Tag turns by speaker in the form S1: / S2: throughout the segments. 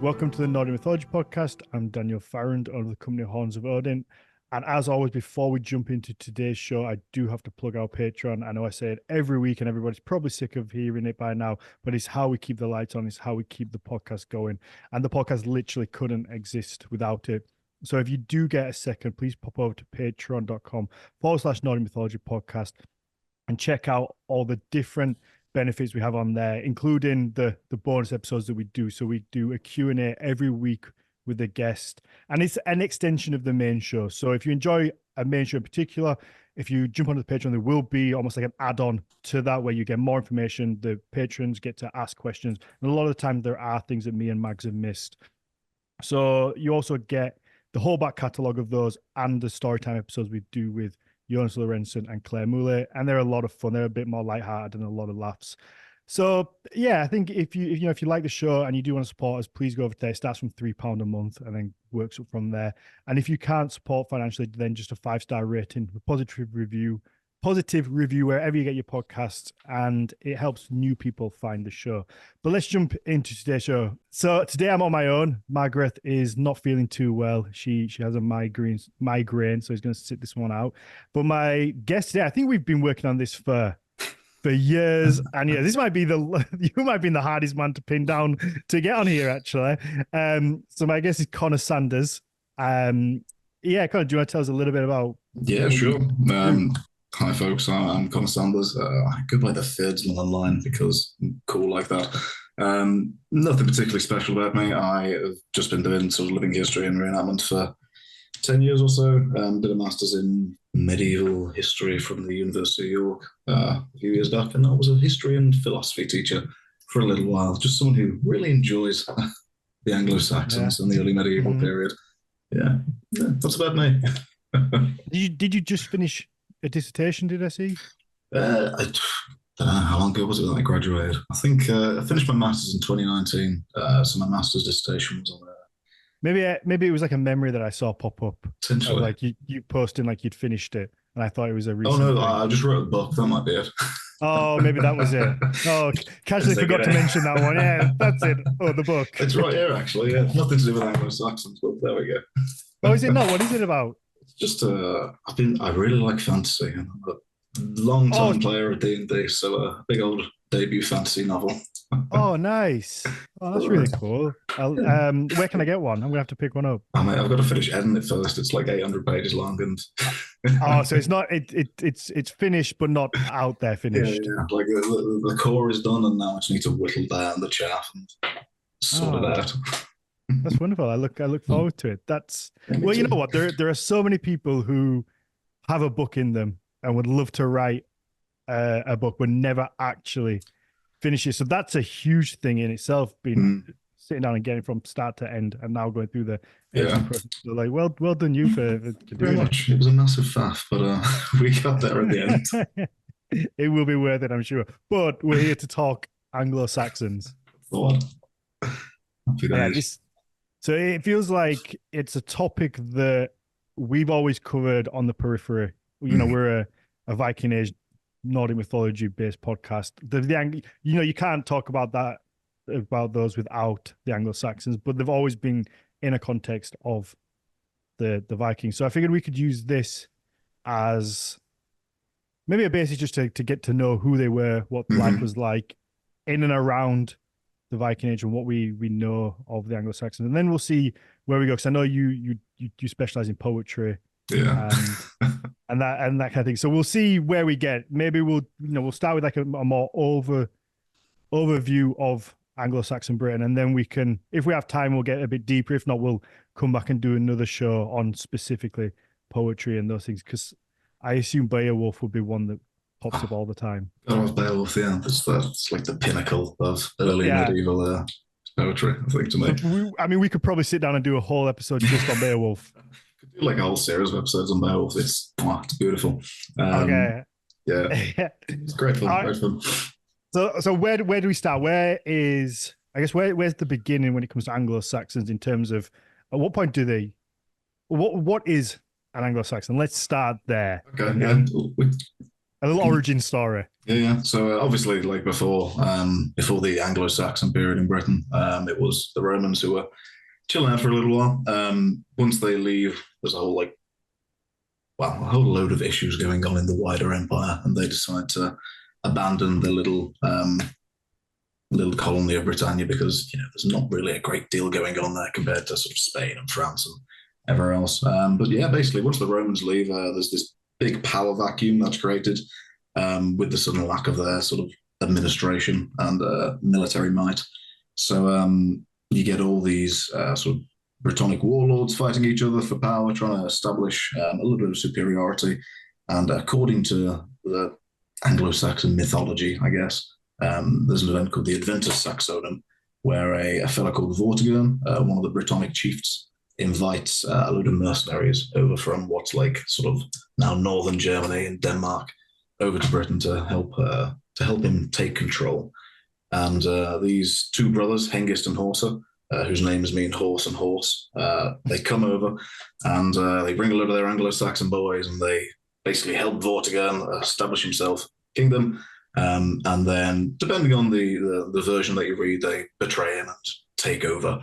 S1: Welcome to the Nordic Mythology podcast. I'm Daniel Farrand of the company Horns of Odin. And as always, before we jump into today's show, I do have to plug our Patreon. I know I say it every week and everybody's probably sick of hearing it by now, but it's how we keep the lights on. It's how we keep the podcast going. And the podcast literally couldn't exist without it. So if you do get a second, please pop over to patreon.com/Nordic Mythology podcast and check out all the different benefits we have on there, including the bonus episodes that we do. So we do a Q&A every week with a guest, and it's an extension of the main show. So if you enjoy a main show in particular, if you jump onto the Patreon, there will be almost like an add-on to that where you get more information. The patrons get to ask questions, and a lot of the time there are things that me and Mags have missed. So you also get the whole back catalogue of those and the storytime episodes we do with Jonas Lorentzen and Claire Moulet, and they're a lot of fun. They're a bit more lighthearted and a lot of laughs. So yeah, I think if you like the show and you do want to support us, please go over there. It starts from £3 a month and then works up from there. And if you can't support financially, then just a 5-star rating, a positive review wherever you get your podcasts, and it helps new people find the show. But let's jump into today's show. So today I'm on my own. Margaret is not feeling too well. She has a migraine, so he's going to sit this one out. But my guest today, I think we've been working on this for years, and yeah, this might be you might be the hardest man to pin down to get on here, actually. So my guest is Connor Sanders. Connor, do you want to tell us a little bit about?
S2: Yeah, sure. Hi, folks. I'm Connor Sanders. I go by the Thirds line because I'm cool like that. Nothing particularly special about me. I have just been doing sort of living history and reenactment for 10 years or so. Did a master's in medieval history from the University of York a few years back, and I was a history and philosophy teacher for a little while. Just someone who really enjoys the Anglo-Saxons and the early medieval period. Yeah, that's about me.
S1: Did you just finish a dissertation, did I see?
S2: I don't know, how long ago was it that I graduated? I think I finished my master's in 2019, so my master's dissertation was on there.
S1: Maybe it was like a memory that I saw pop up.
S2: Potentially.
S1: Like you posting like you'd finished it, and I thought it was a recent
S2: Oh, no,
S1: thing.
S2: I just wrote a book. That might be it.
S1: Oh, maybe that was it. Oh, casually forgot to mention that one. Yeah, that's it. Oh, the book.
S2: It's right here, actually. Yeah, nothing to do with Anglo-Saxons, but there we go.
S1: Oh, is it not? What is it about?
S2: It's just I really like fantasy. I'm a long-time player of D&D, so a big old debut fantasy novel.
S1: Oh, nice. Oh, that's really cool. Where can I get one? I'm gonna have to pick one up.
S2: I've got to finish editing it first. It's like 800 pages long, and
S1: oh, so it's not it's finished but not out there finished.
S2: Yeah. Like the core is done, and now I just need to whittle down the chaff and sort it out.
S1: That's wonderful. I look forward to it. Well, you know what? There are so many people who have a book in them and would love to write a book but never actually finish it. So that's a huge thing in itself, being sitting down and getting from start to end and now going through the process. So like, well done you for
S2: very much. It was a massive faff, but we got there at the
S1: end. It will be worth it, I'm sure. But we're here to talk Anglo-Saxons. So it feels like it's a topic that we've always covered on the periphery. You know, we're a Viking Age Nordic mythology based podcast. You can't talk about those without the Anglo-Saxons, but they've always been in a context of the Vikings. So I figured we could use this as maybe a basis just to get to know who they were, what life was like in and around the Viking Age and what we know of the Anglo-Saxons, and then we'll see where we go. Because I know you specialize in poetry, and that kind of thing. So we'll see where we get. Maybe we'll start with like a more overview of Anglo-Saxon Britain, and then we can, if we have time, we'll get a bit deeper. If not, we'll come back and do another show on specifically poetry and those things. Because I assume Beowulf would be one that pops up all the time.
S2: Beowulf, yeah, that's like the pinnacle of early medieval poetry, I think, to me.
S1: We could probably sit down and do a whole episode just on Beowulf.
S2: Could do like a whole series of episodes on Beowulf. It's beautiful.
S1: Okay.
S2: Yeah, it's great fun. Great fun.
S1: So where do we start? Where's the beginning when it comes to Anglo-Saxons in terms of at what point do they? What is an Anglo-Saxon? Let's start there.
S2: Okay.
S1: A little origin story.
S2: Yeah. So obviously, like before the Anglo-Saxon period in Britain, it was the Romans who were chilling out for a little while. Once they leave, there's a whole load of issues going on in the wider empire, and they decide to abandon the little colony of Britannia because there's not really a great deal going on there compared to sort of Spain and France and everywhere else. But yeah, basically, once the Romans leave, there's this big power vacuum that's created with the sudden lack of their sort of administration and military might. So you get all these sort of Brittonic warlords fighting each other for power, trying to establish a little bit of superiority. And according to the Anglo-Saxon mythology, I guess, there's an event called the Adventus Saxonum, where a fellow called Vortigern, one of the Brittonic chiefs, invites a load of mercenaries over from what's like sort of now northern Germany and Denmark over to Britain to help him take control. And these two brothers, Hengist and Horsa, whose names mean horse and horse, they come over and they bring a load of their Anglo-Saxon boys, and they basically help Vortigern establish himself kingdom. And then, depending on the version that you read, they betray him and take over,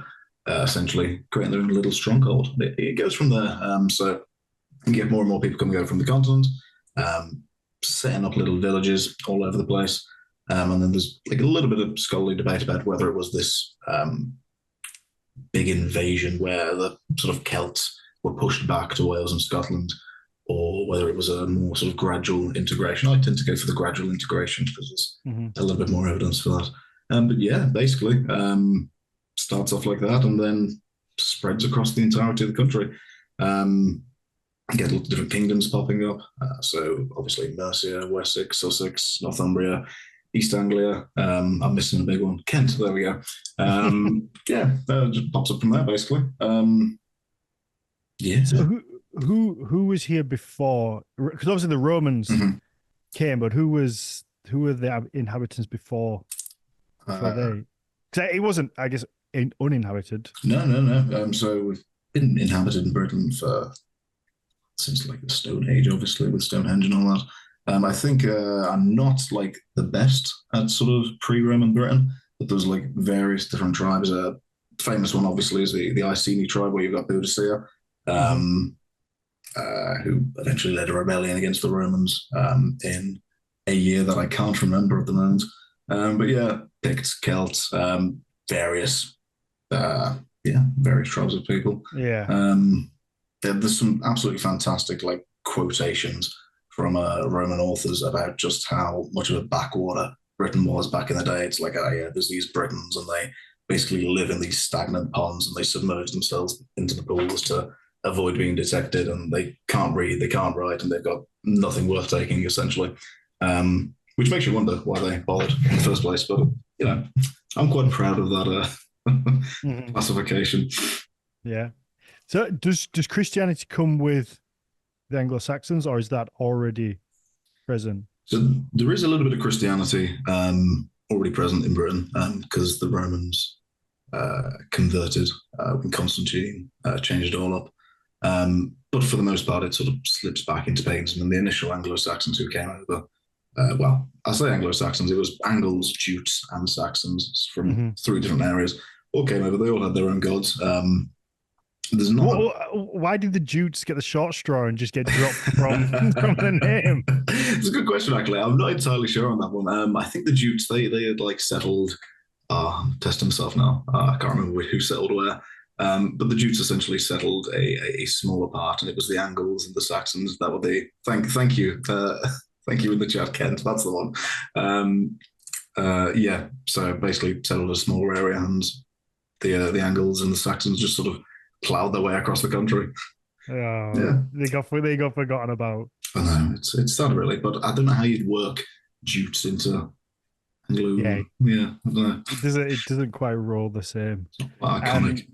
S2: essentially creating their own little stronghold. It goes from there. So you get more and more people coming over from the continent, setting up little villages all over the place. And then there's like a little bit of scholarly debate about whether it was this big invasion where the sort of Celts were pushed back to Wales and Scotland, or whether it was a more sort of gradual integration. I tend to go for the gradual integration because there's a little bit more evidence for that. But yeah, basically starts off like that and then spreads across the entirety of the country. Get lots of different kingdoms popping up. So obviously Mercia, Wessex, Sussex, Northumbria, East Anglia. I'm missing a big one. Kent, there we go. Yeah, that just pops up from there, basically. Yeah.
S1: So who was here before? Because obviously the Romans came, but who were the inhabitants before they? Because it wasn't, I guess, uninhabited.
S2: No. So we've been inhabited in Britain since like the Stone Age, obviously, with Stonehenge and all that. I think I'm not like the best at sort of pre-Roman Britain, but there's like various different tribes. Famous one, obviously, is the Iceni tribe, where you've got Boudicca, who eventually led a rebellion against the Romans in a year that I can't remember at the moment. But yeah, Picts, Celts, various tribes of people.
S1: Yeah.
S2: There's some absolutely fantastic like quotations from Roman authors about just how much of a backwater Britain was back in the day. It's like, there's these Britons, and they basically live in these stagnant ponds, and they submerge themselves into the pools to avoid being detected, and they can't read, they can't write, and they've got nothing worth taking, essentially. Which makes you wonder why they bothered in the first place. But, I'm quite proud of that classification.
S1: Yeah. So does Christianity come with the Anglo-Saxons, or is that already present?
S2: So there is a little bit of Christianity already present in Britain because the Romans converted when Constantine changed it all up. But for the most part, it sort of slips back into paganism. And the initial Anglo-Saxons who came over, I say Anglo-Saxons, it was Angles, Jutes, and Saxons from three different areas, all came over. They all had their own gods. There's not.
S1: Why did the Jutes get the short straw and just get dropped from the name?
S2: It's a good question, actually. I'm not entirely sure on that one. I think the Jutes they had like settled. Test himself now. I can't remember who settled where. But the Jutes essentially settled a smaller part, and it was the Angles and the Saxons that were the. Thank you, thank you in the chat, Kent. That's the one. Yeah. So basically settled a smaller area, and the Angles and the Saxons just sort of plowed their way across the country. They got forgotten about. I know, it's sad, really, but I don't know how you'd work Jutes into Anglo. Yeah, I don't know.
S1: It doesn't quite roll the same.
S2: Iconic.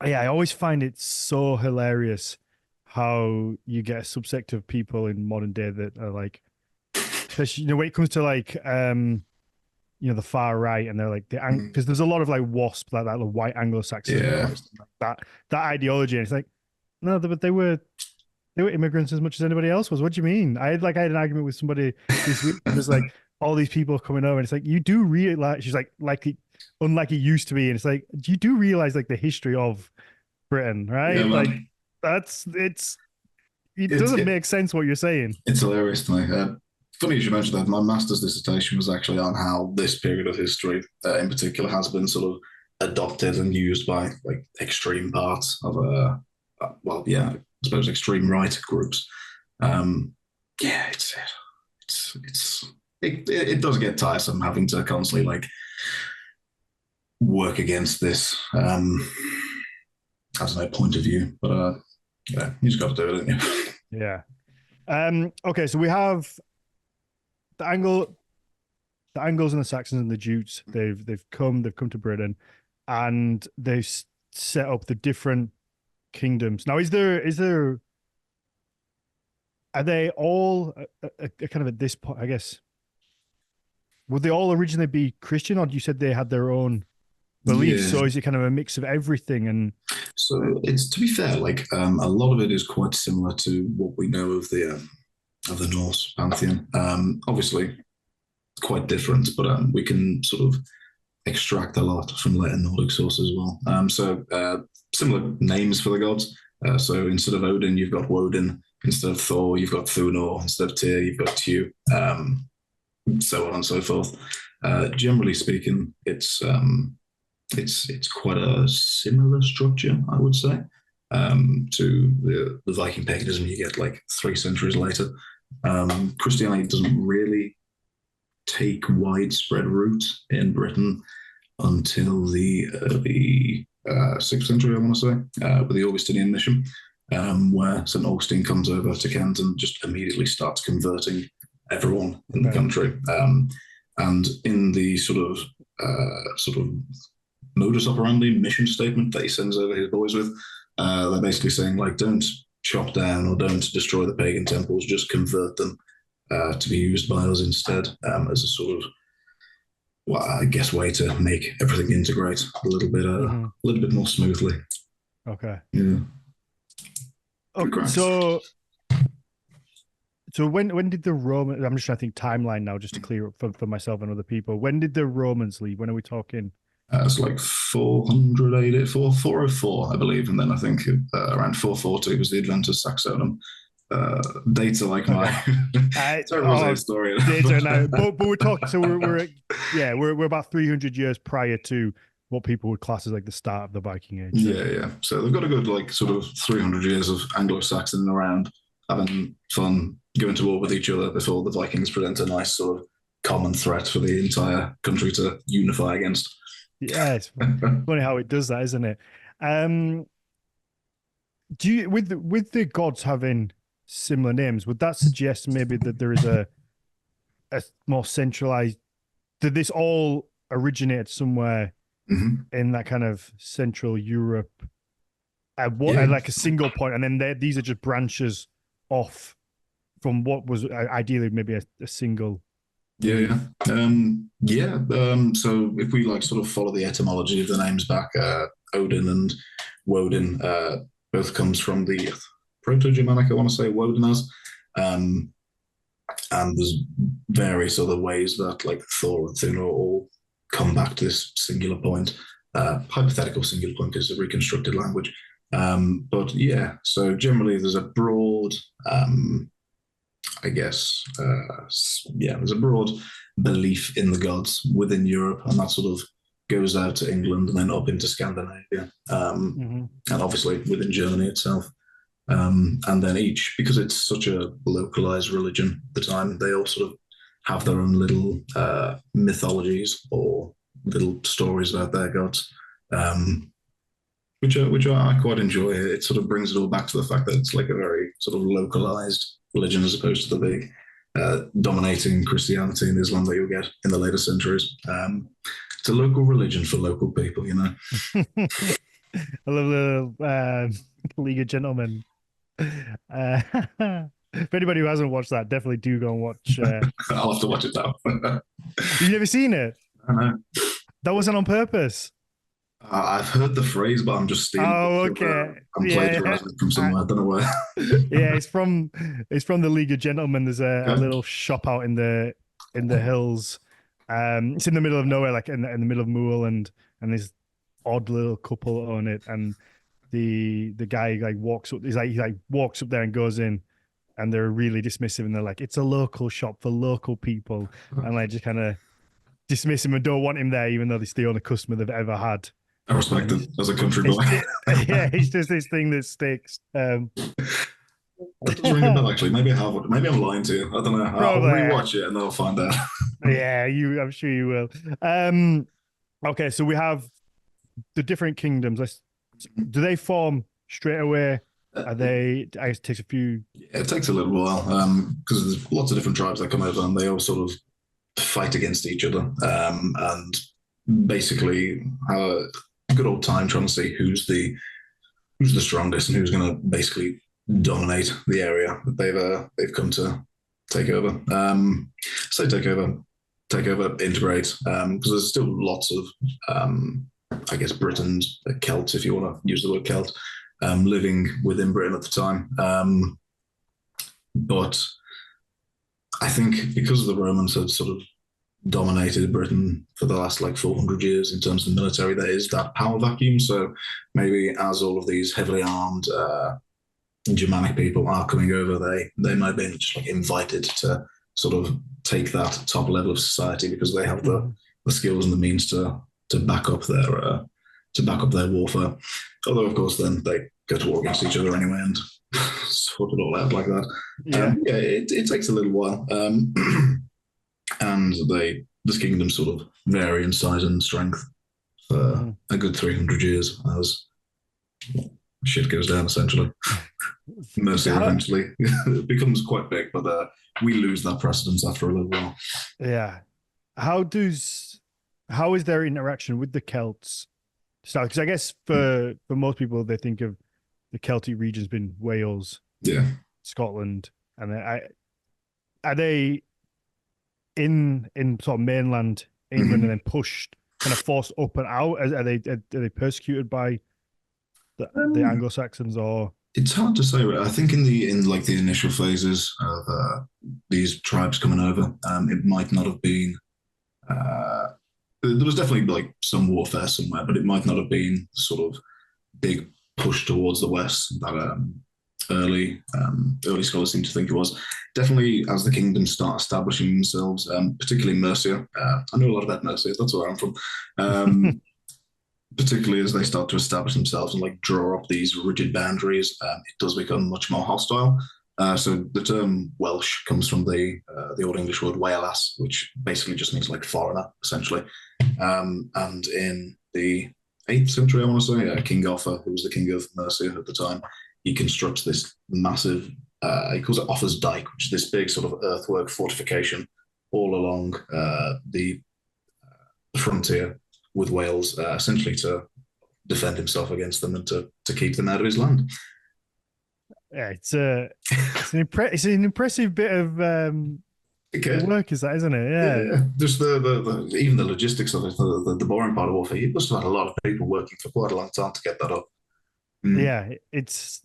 S1: I always find it so hilarious how you get a subsect of people in modern day that are like, especially when it comes to like the far right, and they're like because there's a lot of like WASP, like that white Anglo-Saxon, that ideology, and it's like, no, but they were they were immigrants as much as anybody else was. What do you mean? I had an argument with somebody this week. It was like all these people coming over, and it's like you do realize she's like unlike it used to be, and it's like you do realize like the history of Britain, right?
S2: Yeah,
S1: Like
S2: man.
S1: it
S2: It's
S1: doesn't make sense what you're saying.
S2: it's hilarious to me. Funny you should mention that. My master's dissertation was actually on how this period of history, in particular, has been sort of adopted and used by like extreme parts of well, yeah, I suppose extreme right groups. Yeah, it does get tiresome having to constantly like work against this. I don't know, point of view, but yeah, you just got to do it, don't you?
S1: Yeah. Okay, so we have the Angles and the Saxons and the Jutes. They've come to Britain, and they've set up the different kingdoms. Now, are they all kind of at this point? I guess would they all originally be Christian, or you said they had their own beliefs?
S2: Yeah.
S1: So is it kind of a mix of everything? And
S2: So it's, to be fair, like a lot of it is quite similar to what we know of the Norse pantheon. Obviously, quite different, but we can sort of extract a lot from later Nordic sources as well. Similar names for the gods. So instead of Odin, you've got Woden. Instead of Thor, you've got Thunor. Instead of Tyr, you've got Tyr. So on and so forth. Generally speaking, it's quite a similar structure, I would say, to the Viking paganism you get like 3 centuries later. Christianity doesn't really take widespread root in Britain until the early 6th century, I want to say, with the Augustinian mission, where St. Augustine comes over to Kent and just immediately starts converting everyone in the country. And in the sort of modus operandi mission statement that he sends over his boys with, they're basically saying, like, don't chop down or don't destroy the pagan temples, just convert them to be used by us instead, as a sort of, well, I guess, way to make everything integrate a little bit more smoothly.
S1: okay.
S2: Yeah.
S1: Okay. So when did the Romans? I'm just trying to think timeline now, just to clear up for myself and other people. When did the Romans leave? When are we talking?
S2: It's like 400 AD, 404, I believe, and then I think around 440 was the advent of Saxonum. Dates are like my terrible story.
S1: Data now, but we're talking. So we're about 300 years prior to what people would class as like the start of the Viking Age.
S2: Yeah. So they've got a good like sort of 300 years of Anglo-Saxon around, having fun, going to war with each other before the Vikings present a nice sort of common threat for the entire country to unify against.
S1: Yeah, it's funny how it does that, isn't it? Do you with the gods having similar names, would that suggest maybe that there is a more centralized? Did this all originate somewhere in that kind of Central Europe? At like a single point, and then these are just branches off from what was ideally maybe a single.
S2: Yeah. So if we like sort of follow the etymology of the names back, Odin and Woden both comes from the Proto-Germanic, I want to say, Woden as. And there's various other ways that like Thor and Thunor all come back to this singular point, hypothetical singular point because it's a reconstructed language. But yeah, so generally there's a broad, there's a broad belief in the gods within Europe, and that sort of goes out to England and then up into Scandinavia, and obviously within Germany itself. And then each, because it's such a localized religion at the time, they all sort of have their own little mythologies or little stories about their gods, which I quite enjoy. It sort of brings it all back to the fact that it's like a very sort of localized religion as opposed to the big dominating Christianity and Islam that you'll get in the later centuries. It's a local religion for local people, you know.
S1: I love the League of Gentlemen. If anybody who hasn't watched that, definitely do go and watch.
S2: I'll have to watch it now.
S1: You've never seen it?
S2: I know.
S1: That wasn't on purpose.
S2: I've heard the phrase, but I'm just stealing
S1: Oh,
S2: it.
S1: okay.
S2: I'm
S1: Yeah.
S2: plagiarizing it from somewhere. I don't know where.
S1: Yeah, it's from the League of Gentlemen. There's a
S2: Okay.
S1: little shop out in the hills. It's in the middle of nowhere, like in the middle of Mool, and this odd little couple own it. And the guy like walks up. He walks up there and goes in, and they're really dismissive, and they're like, "It's a local shop for local people," and like just kind of dismiss him and don't want him there, even though it's the only customer they've ever had.
S2: I respect
S1: And
S2: it as a country
S1: it's
S2: boy.
S1: yeah, it's just this thing that sticks.
S2: That does ring a bell, actually. Maybe I have. Maybe I'm lying to you. I don't know. I'll
S1: Probably.
S2: rewatch it and then I'll find out.
S1: Yeah, I'm sure you will. Okay, so we have the different kingdoms. Do they form straight away? Are they? I guess it takes a few.
S2: It takes a little while because there's lots of different tribes that come over and they all sort of fight against each other and basically have a good old time trying to see who's the strongest and who's going to basically dominate the area that they've come to take over. Say take over, integrate because there's still lots of I guess Britons, Celts, if you want to use the word Celt, living within Britain at the time. But I think because the Romans had sort of dominated Britain for the last like 400 years in terms of the military, there is that power vacuum. So maybe as all of these heavily armed Germanic people are coming over, they might be just like invited to sort of take that top level of society because they have the skills and the means to back up their warfare. Although of course then they go to war against each other anyway and sort it all out like that.
S1: Yeah.
S2: It takes a little while. And this kingdom sort of vary in size and strength for a good 300 years as shit goes down essentially. Mercia eventually becomes quite big, but we lose that precedence after a little while.
S1: Yeah. How is their interaction with the Celts? So, because I guess for most people, they think of the Celtic region's been Wales,
S2: Yeah,
S1: Scotland, and are they in sort of mainland England and then pushed, kind of forced up and out? Are they persecuted by the Anglo-Saxons or?
S2: it's hard to say. I think in like the initial phases of these tribes coming over, it might not have been. There was definitely like some warfare somewhere, but it might not have been the sort of big push towards the west that early scholars seem to think it was. Definitely, as the kingdoms start establishing themselves, particularly Mercia. I know a lot about Mercia. That's where I'm from. Particularly as they start to establish themselves and like draw up these rigid boundaries, it does become much more hostile. So the term Welsh comes from the Old English word Waelas, which basically just means like foreigner, essentially. And in the 8th century, I want to say, King Offa, who was the king of Mercia at the time, he constructs this massive, he calls it Offa's Dyke, which is this big sort of earthwork fortification all along the frontier with Wales, essentially to defend himself against them and to keep them out of his land.
S1: Yeah, it's an impressive bit of work, is that, isn't it? Yeah.
S2: Just the even the logistics of it, the boring part of warfare. You must have had a lot of people working for quite a long time to get that up.
S1: Yeah, it's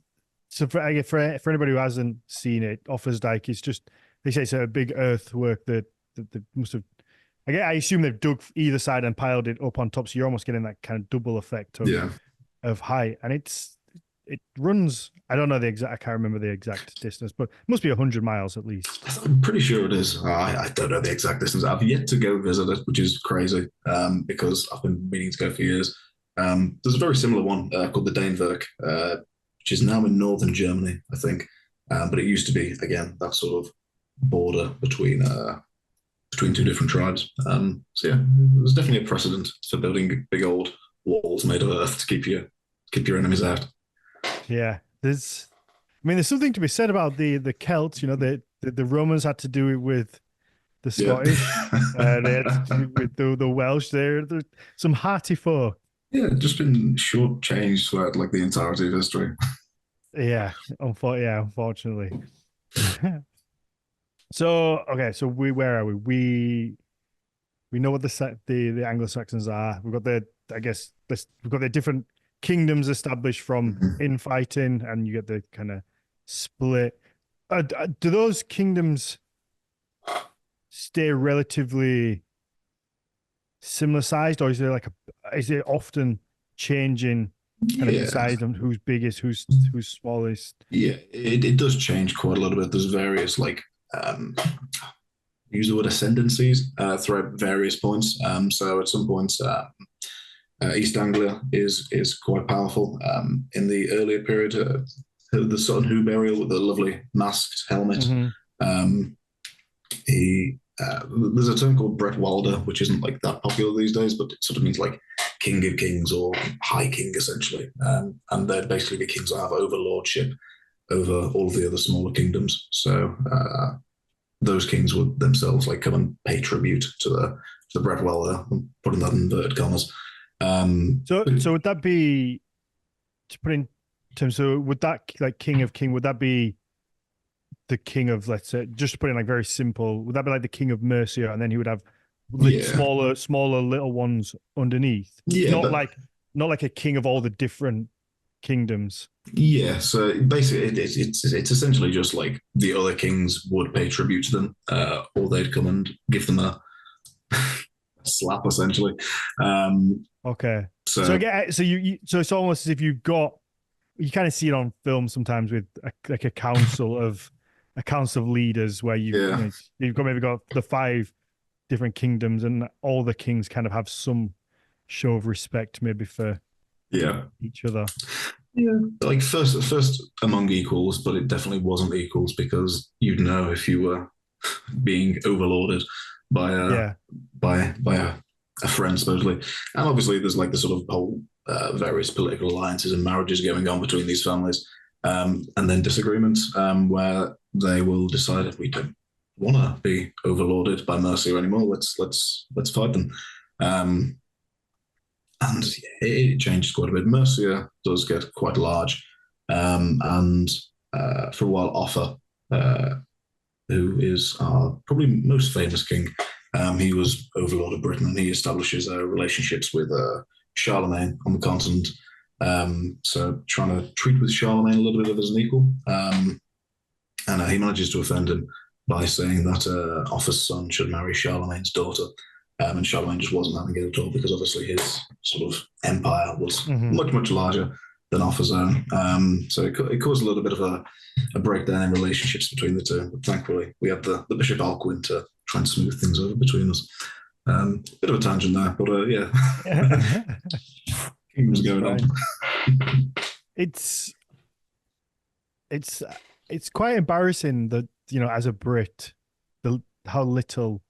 S1: so for anybody who hasn't seen it, Offa's Dyke is just, they say it's a big earthwork that they must have. I assume they've dug either side and piled it up on top, so you're almost getting that kind of double effect of height, and it runs. I don't know the exact. I can't remember the exact distance, but it must be 100 miles at least.
S2: I'm pretty sure it is. I don't know the exact distance. I've yet to go visit it, which is crazy because I've been meaning to go for years. There's a very similar one called the Danewerk, which is now in northern Germany, I think. But it used to be, again, that sort of border between two different tribes. So yeah, there's definitely a precedent for building big old walls made of earth to keep your enemies out.
S1: Yeah, there's something to be said about the Celts. You know, the Romans had to do it with the Scottish, they had to do it with the Welsh. They're some hearty folk.
S2: Yeah, just been shortchanged throughout like the entirety of history.
S1: Yeah, unfortunately. So okay, where are we? We know what the Anglo-Saxons are. We've got I guess we've got the different kingdoms established from infighting, and you get the kind of split. Do those kingdoms stay relatively similar sized, or is it often changing kind of in size on who's biggest, who's smallest?
S2: Yeah, it does change quite a little bit. There's various use the word ascendancies throughout various points. So at some points, East Anglia is quite powerful. In the earlier period, the Sutton Hoo burial with the lovely masked helmet. There's a term called Brett Wilder, which isn't like that popular these days, but it sort of means like king of kings or high king essentially. And they're basically the kings that have overlordship over all of the other smaller kingdoms. So those kings would themselves like come and pay tribute to the Brett Wilder, putting that in inverted commas.
S1: So would that be, to put in terms, so would that like king of king, would that be the king of, let's say, just to put in like very simple, would that be like the king of Mercia, and then he would have smaller little ones underneath? Not like a king of all the different kingdoms.
S2: Yeah, so basically it's essentially just like the other kings would pay tribute to them, or they'd come and give them a slap essentially.
S1: Okay. So it's almost as if you kind of see it on film sometimes with a council of leaders where you've maybe got the 5 different kingdoms, and all the kings kind of have some show of respect maybe for each other.
S2: Yeah, like first among equals, but it definitely wasn't equals, because you'd know if you were being overlorded by a friend supposedly. And obviously there's like the sort of whole various political alliances and marriages going on between these families, and then disagreements where they will decide, if we don't want to be overlorded by Mercia anymore, let's fight them. And it changes quite a bit. Mercia does get quite large, and for a while Offa, who is our probably most famous king, he was overlord of Britain, and he establishes relationships with Charlemagne on the continent. So trying to treat with Charlemagne a little bit as an equal, and he manages to offend him by saying that Offa's son should marry Charlemagne's daughter. And Charlemagne just wasn't having it at all, because obviously his sort of empire was much, much larger than Offa's own. So it caused a little bit of a breakdown in relationships between the two. But thankfully, we had the Bishop Alcuin to try and smooth things over between us. Bit of a tangent there, but yeah. Kingdoms going on.
S1: It's quite embarrassing that, as a Brit, how little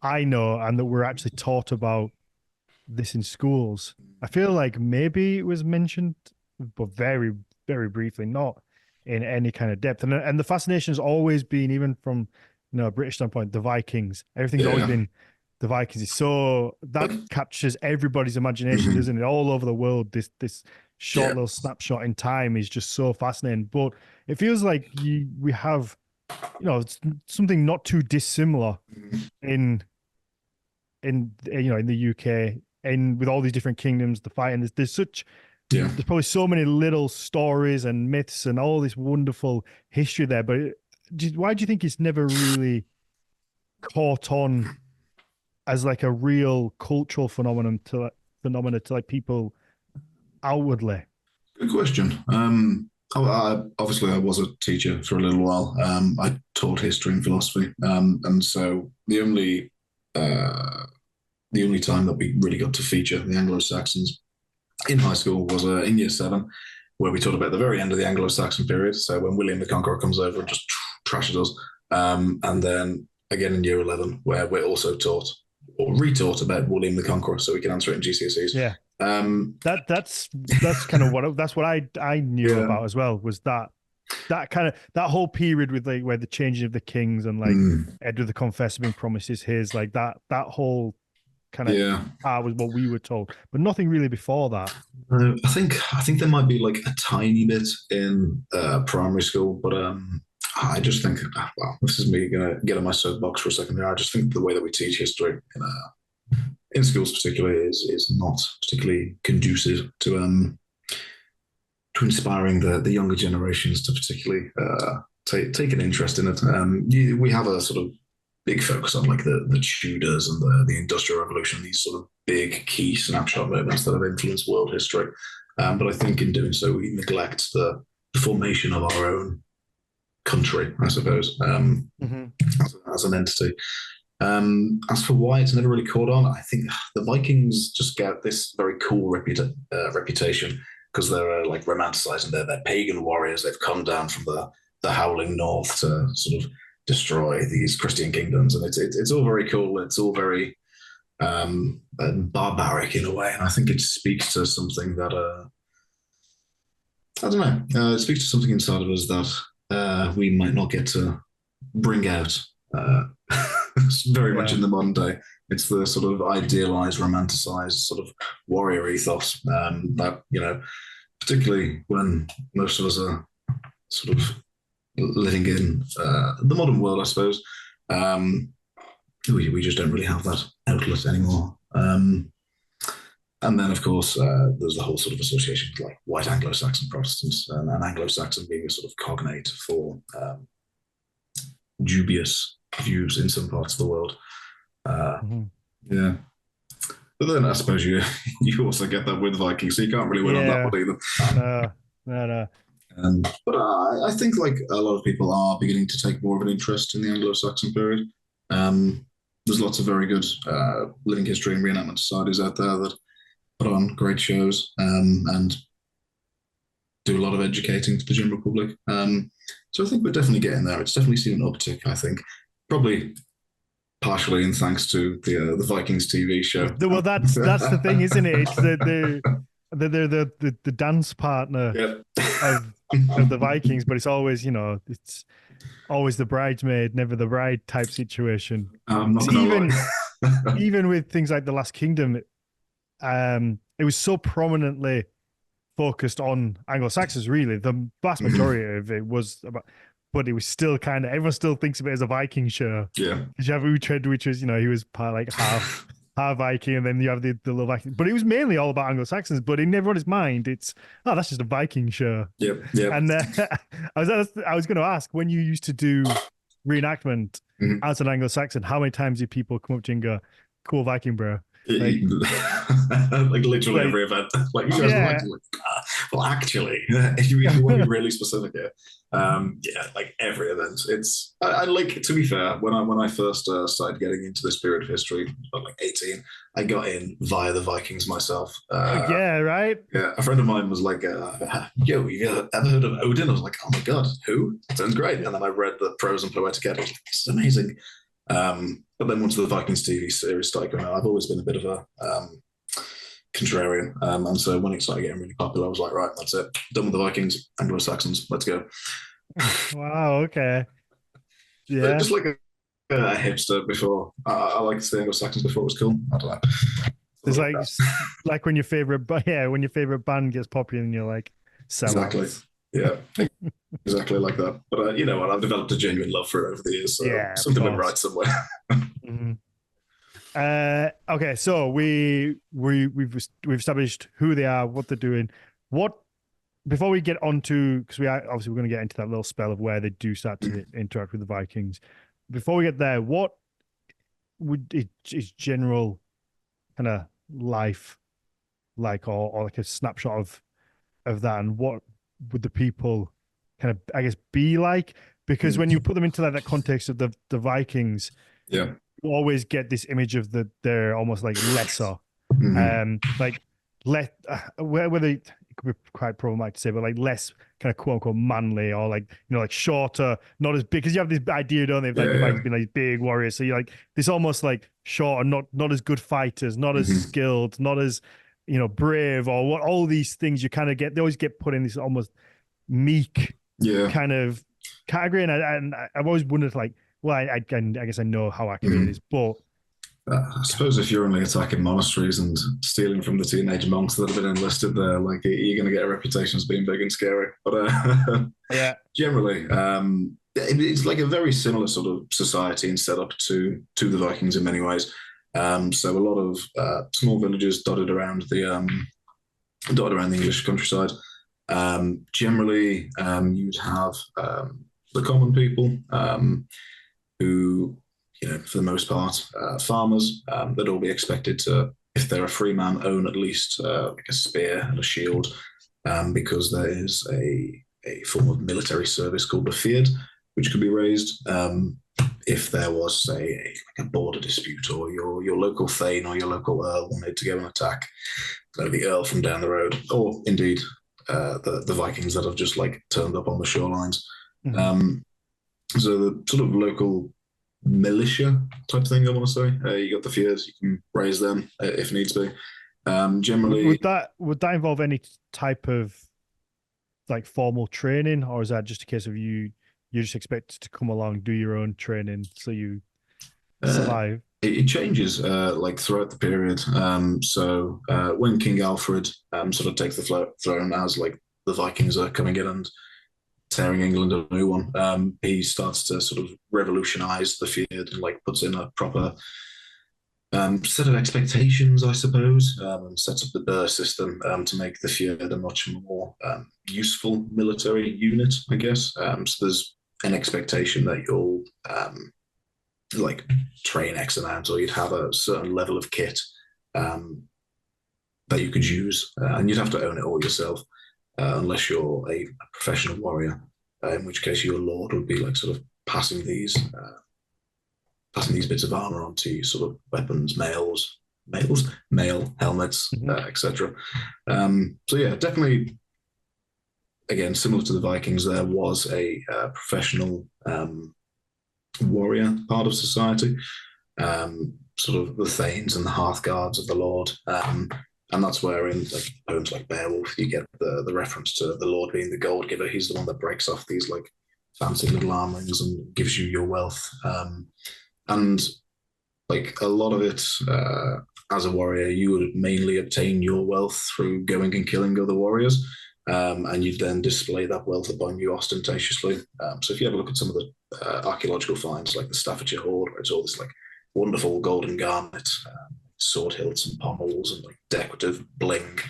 S1: I know, and that we're actually taught about this in schools. I feel like maybe it was mentioned, but very, very briefly, not in any kind of depth. And the fascination has always been, even from a British standpoint, the Vikings. Everything's always been the Vikings. So that captures everybody's imagination, doesn't it? All over the world, this short little snapshot in time is just so fascinating. But it feels like we have, something not too dissimilar in the UK, and with all these different kingdoms, the fighting. There's probably so many little stories and myths and all this wonderful history there. But why do you think it's never really caught on as like a real cultural phenomenon to like people outwardly?
S2: Good question. Obviously I was a teacher for a little while. I taught history and philosophy, and so the only time that we really got to feature the Anglo-Saxons in high school was in year 7, where we taught about the very end of the Anglo-Saxon period. So when William the Conqueror comes over and just trashes us, and then again in year 11, where we're also taught or retaught about William the Conqueror, so we can answer it in GCSEs.
S1: Yeah, that's kind of what I knew about as well, was that whole period with like where the changing of the kings and like Edward the Confessor being promised his, like that whole kind of was what we were told, but nothing really before that.
S2: I think there might be like a tiny bit in primary school, but I just think, well, this is me gonna get on my soapbox for a second here. I just think the way that we teach history in schools particularly is not particularly conducive to inspiring the younger generations to particularly take an interest in it. We have a sort of big focus on like the Tudors and the Industrial Revolution, these sort of big key snapshot moments that have influenced world history. But I think in doing so, we neglect the formation of our own country, I suppose, as an entity. As for why it's never really caught on, I think the Vikings just get this very cool reputation because they're like romanticizing they're pagan warriors. They've come down from the howling north to sort of destroy these Christian kingdoms, and it's all very cool. It's all very barbaric in a way, and I think it speaks to something that I don't know. It speaks to something inside of us that we might not get to bring out very much in the modern day. It's the sort of idealized, romanticized sort of warrior ethos that, you know, particularly when most of us are sort of living in the modern world, I suppose, we just don't really have that outlet anymore. And then, of course, there's the whole sort of association with like white Anglo-Saxon Protestants, and Anglo-Saxon being a sort of cognate for dubious views in some parts of the world. Yeah. But then I suppose you also get that with Vikings, so you can't really win on that one either.
S1: No.
S2: But I think like a lot of people are beginning to take more of an interest in the Anglo-Saxon period. There's lots of very good living history and reenactment societies out there that put on great shows and do a lot of educating to the general public. So I think we're definitely getting there. It's definitely seen an uptick, I think. Probably partially in thanks to the Vikings TV show.
S1: Well, that's the thing, isn't it? It's the dance partner of the Vikings, but it's always, you know, it's always the bridesmaid, never the bride type situation.
S2: I'm not gonna lie.
S1: Even with things like The Last Kingdom, it was so prominently focused on Anglo-Saxons, really. The vast majority of it was about, but it was still kind of, everyone still thinks of it as a Viking show.
S2: Yeah.
S1: Did you have Uhtred, which was, you know, he was part like half Viking, and then you have the little Viking. But it was mainly all about Anglo-Saxons, but in everyone's mind, it's, oh, that's just a Viking show.
S2: Yeah.
S1: And I was going to ask, when you used to do reenactment as an Anglo-Saxon, how many times did people come up to you and go, cool Viking, bro?
S2: Like literally every event. Like you guys well, actually, if you want to be really specific here, like every event. It's I like, to be fair, when I first started getting into this period of history, like 18, I got in via the Vikings myself.
S1: Yeah, right.
S2: Yeah, a friend of mine was like, "Yo, you ever heard of Odin?" I was like, "Oh my god, who? That sounds great!" And then I read the Prose and Poetic. I was like, "This is amazing." But then once the Vikings TV series started going out, I've always been a bit of a contrarian. And so when it started getting really popular, I was like, right, that's it. Done with the Vikings, Anglo-Saxons, let's go.
S1: Wow, okay. Yeah.
S2: Just like a hipster before. I like to say Anglo-Saxons before it was cool. I don't know.
S1: It's like when your favorite band gets popular and you're like,
S2: exactly. Yeah, exactly like that. But you know what? I've developed a genuine love for it over the years. So something went right somewhere.
S1: Okay, so we've established who they are, what they're doing. Before we get on to, because we're going to get into that little spell of where they do start to interact with the Vikings. Before we get there, what is general kind of life like, or like a snapshot of that, and what would the people kind of, I guess, be like? Because when you put them into that context of the Vikings, you always get this image of they're almost like lesser, like whether it could be quite problematic to say, but like less kind of quote unquote manly, or like, you know, like shorter, not as big, because you have this idea, don't they, of like the Vikings being like big warriors. So you're like this almost like shorter, not as good fighters, not as skilled, not as, you know, brave, or what, all these things you kind of get, they always get put in this almost meek kind of category. And I've always wondered, like, well, I guess I know how accurate it is, but
S2: I suppose if you're only attacking monasteries and stealing from the teenage monks that have been enlisted there, like, you're going to get a reputation as being big and scary. But generally, it's like a very similar sort of society and setup to the Vikings in many ways. So a lot of small villages dotted around the English countryside. Generally, you'd have the common people who, for the most part, farmers. They'd all be expected to, if they're a free man, own at least like a spear and a shield, because there is a form of military service called the Fyrd, which could be raised if there was, say, a border dispute, or your local thane or your local earl wanted to go and attack the earl from down the road, or indeed the Vikings that have just like turned up on the shorelines. Mm-hmm. So the sort of local militia type thing, I want to say. You got the Fyrds, you can raise them if needs be. Generally,
S1: would that involve any type of like formal training, or is that just a case of you're just expected to come along, do your own training, so you survive?
S2: It changes like throughout the period. So when King Alfred sort of takes the throne, as like the Vikings are coming in and tearing England a new one, he starts to sort of revolutionize the Fyrd and like puts in a proper set of expectations, I suppose, and sets up the burr system to make the Fyrd a much more useful military unit, I guess. So there's an expectation that you'll like train X amount, or you'd have a certain level of kit that you could use, and you'd have to own it all yourself, unless you're a professional warrior, in which case your lord would be like sort of passing these bits of armor onto you, sort of weapons, mail helmets, mm-hmm. Etc. So yeah, definitely. Again, similar to the Vikings, there was a professional warrior part of society, sort of the thanes and the hearthguards of the lord, and that's where in like poems like Beowulf you get the reference to the lord being the gold giver. He's the one that breaks off these like fancy little armorings and gives you your wealth, and like a lot of it, as a warrior, you would mainly obtain your wealth through going and killing other warriors. And you'd then display that wealth upon you ostentatiously. So if you ever look at some of the archaeological finds, like the Staffordshire Hoard, where it's all this like wonderful golden garnet, sword hilts and pommels, and like decorative bling,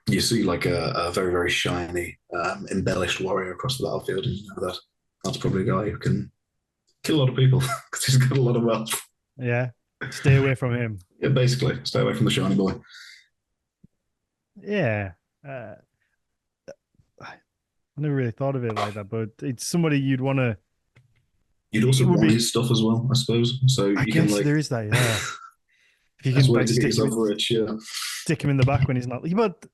S2: you see like a very, very shiny, embellished warrior across the battlefield, and you know that's probably a guy who can kill a lot of people because he's got a lot of wealth.
S1: Yeah, stay away from him.
S2: Yeah, basically, stay away from the shiny boy.
S1: Yeah. I never really thought of it like that, but it's somebody you'd want to.
S2: You'd also want his stuff as well, I suppose. So
S1: I
S2: you
S1: guess
S2: can like
S1: there is that, yeah. If you
S2: can
S1: like, stick him in the back when he's not. But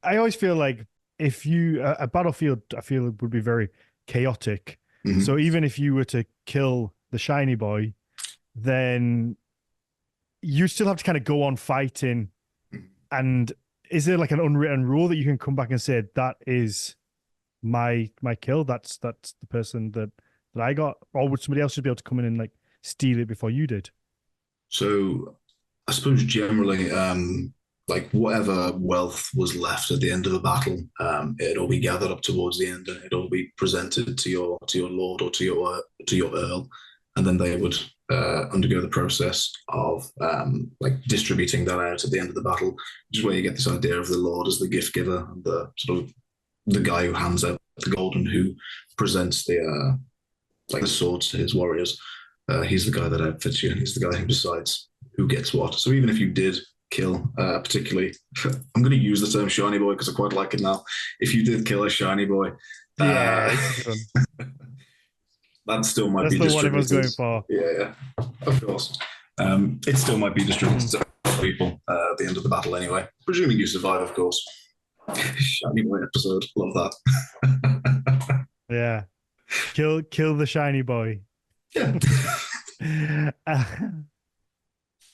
S1: I always feel like if a battlefield, I feel it would be very chaotic. Mm-hmm. So even if you were to kill the shiny boy, then you still have to kind of go on fighting. And is there like an unwritten rule that you can come back and say that is my kill? That's the person that I got, or would somebody else just be able to come in and like steal it before you did?
S2: So I suppose generally, like whatever wealth was left at the end of a battle, it'd all be gathered up towards the end, and it'd all be presented to your lord or to your earl, and then they would undergo the process of like distributing that out at the end of the battle, which is where you get this idea of the lord as the gift giver and the sort of the guy who hands out the gold and who presents the like the swords to his warriors. He's the guy that outfits you, and he's the guy who decides who gets what. So even if you did kill, particularly, I'm going to use the term shiny boy because I quite like it now. If you did kill a shiny boy,
S1: yeah,
S2: that still might
S1: be distributed. That's the one I was going for.
S2: Yeah, of course. It still might be distributed to people at the end of the battle anyway, presuming you survive, of course. Shiny boy episode, love that.
S1: Yeah, kill the shiny boy.
S2: Yeah.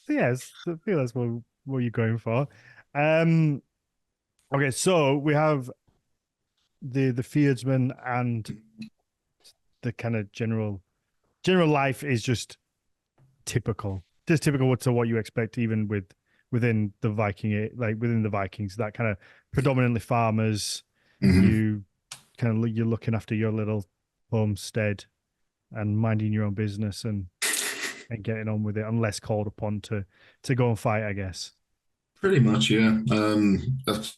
S1: Yes, I feel that's what you're going for. Okay, so we have the Fyrdsmen, and the kind of general life is just typical to what you expect, even within the within the Vikings, that kind of predominantly farmers. Mm-hmm. You're looking after your little homestead and minding your own business, and and getting on with it, unless called upon to go and fight, I guess.
S2: Pretty much, yeah.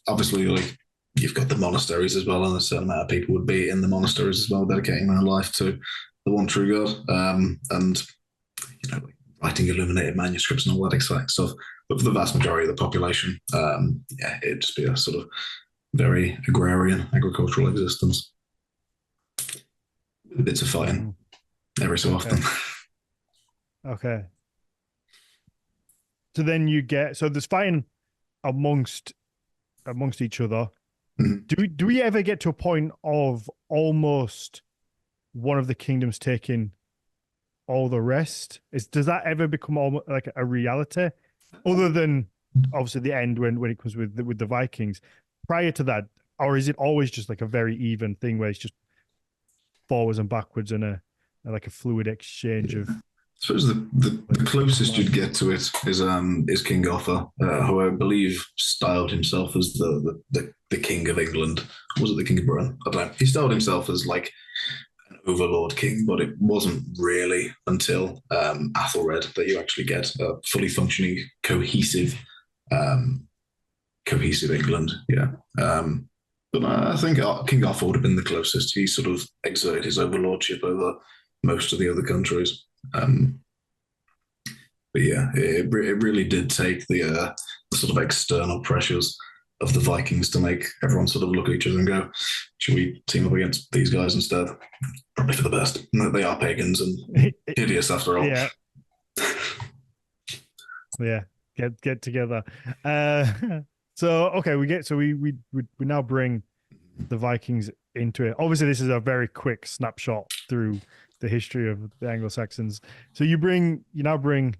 S2: Obviously, like you've got the monasteries as well, and a certain amount of people would be in the monasteries as well, dedicating their life to the one true God, and like writing illuminated manuscripts and all that exciting stuff. But for the vast majority of the population, yeah, it'd just be a sort of very agrarian, agricultural existence. Bits of fighting every so often.
S1: Okay. So then there's fighting amongst each other.
S2: Mm-hmm.
S1: Do we ever get to a point of almost one of the kingdoms taking all the rest? Does that ever become almost like a reality? Other than obviously the end when it comes with the Vikings. Prior to that, or is it always just like a very even thing where it's just forwards and backwards and a fluid exchange of?
S2: I suppose the closest you'd get to it is King Offa, who I believe styled himself as the King of England. Was it the King of Britain? I don't know. He styled himself as like an overlord king, but it wasn't really until Athelred that you actually get a fully functioning, cohesive England. Yeah. But I think King Offa would have been the closest. He sort of exerted his overlordship over most of the other countries. But yeah, it really did take the sort of external pressures of the Vikings to make everyone sort of look at each other and go, should we team up against these guys instead? Probably for the best. They are pagans and hideous after all.
S1: Yeah. Yeah. Get together. So okay, we now bring the Vikings into it. Obviously, this is a very quick snapshot through the history of the Anglo-Saxons. So you now bring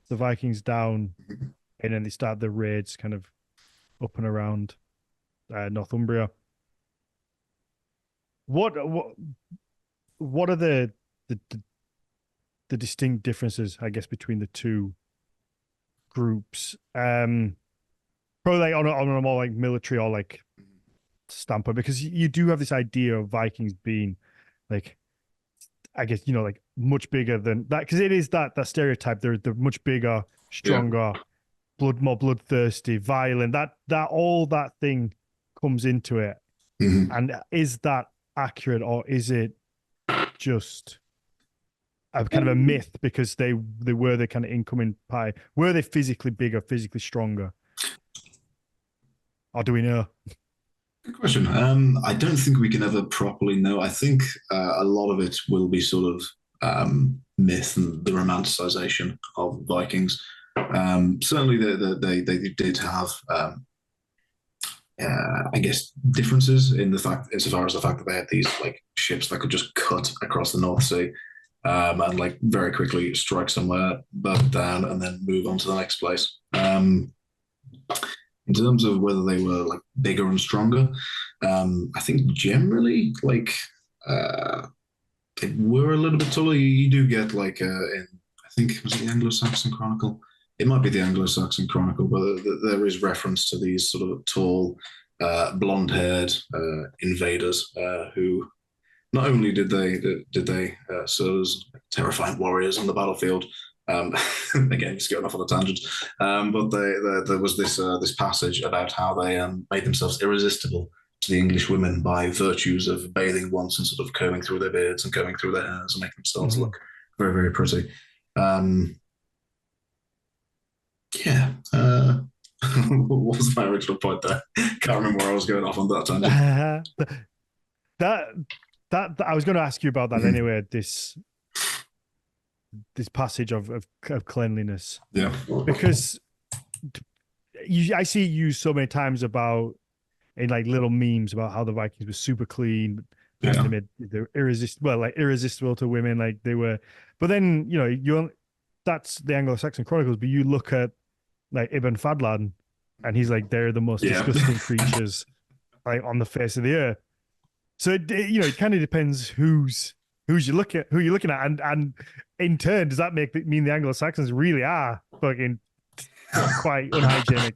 S1: the Vikings down, and then they start the raids kind of up and around Northumbria. What are the distinct differences, I guess, between the two groups? Probably like on a more like military or like standpoint, because you do have this idea of Vikings being like, I guess, like much bigger than that, because it is that stereotype. They're much bigger, stronger, more bloodthirsty, violent. That all that thing comes into it.
S2: Mm-hmm.
S1: And is that accurate, or is it just a kind of a myth because they were the kind of incoming pie? Were they physically bigger, physically stronger, or do we know?
S2: Good question. I don't think we can ever properly know. I think a lot of it will be sort of myth and the romanticization of Vikings. Certainly, they did have, I guess, differences in the fact, insofar as the fact that they had these like ships that could just cut across the North Sea and like very quickly strike somewhere, burn down, and then move on to the next place. In terms of whether they were like bigger and stronger, I think generally like they were a little bit taller. You do get like in, I think, was it the Anglo-Saxon Chronicle? It might be the Anglo-Saxon Chronicle, but there is reference to these sort of tall, blonde-haired invaders who not only did they serve as terrifying warriors on the battlefield. Again, just going off on a tangent. But there was this passage about how they made themselves irresistible to the English women by virtues of bathing once and sort of combing through their beards and combing through their hairs and making themselves look very, very pretty. Yeah. What was my original point there? Can't remember where I was going off on that tangent.
S1: That I was going to ask you about that anyway. This passage of cleanliness.
S2: Yeah.
S1: Because I see it used so many times about in like little memes about how the Vikings were super clean. And they're irresistible to women, like they were. But then that's the Anglo-Saxon Chronicles. But you look at like Ibn Fadlan, and he's like, they're the most disgusting creatures like on the face of the earth. So it kind of depends who you're looking at, and in turn, does that mean the Anglo-Saxons really are fucking quite unhygienic?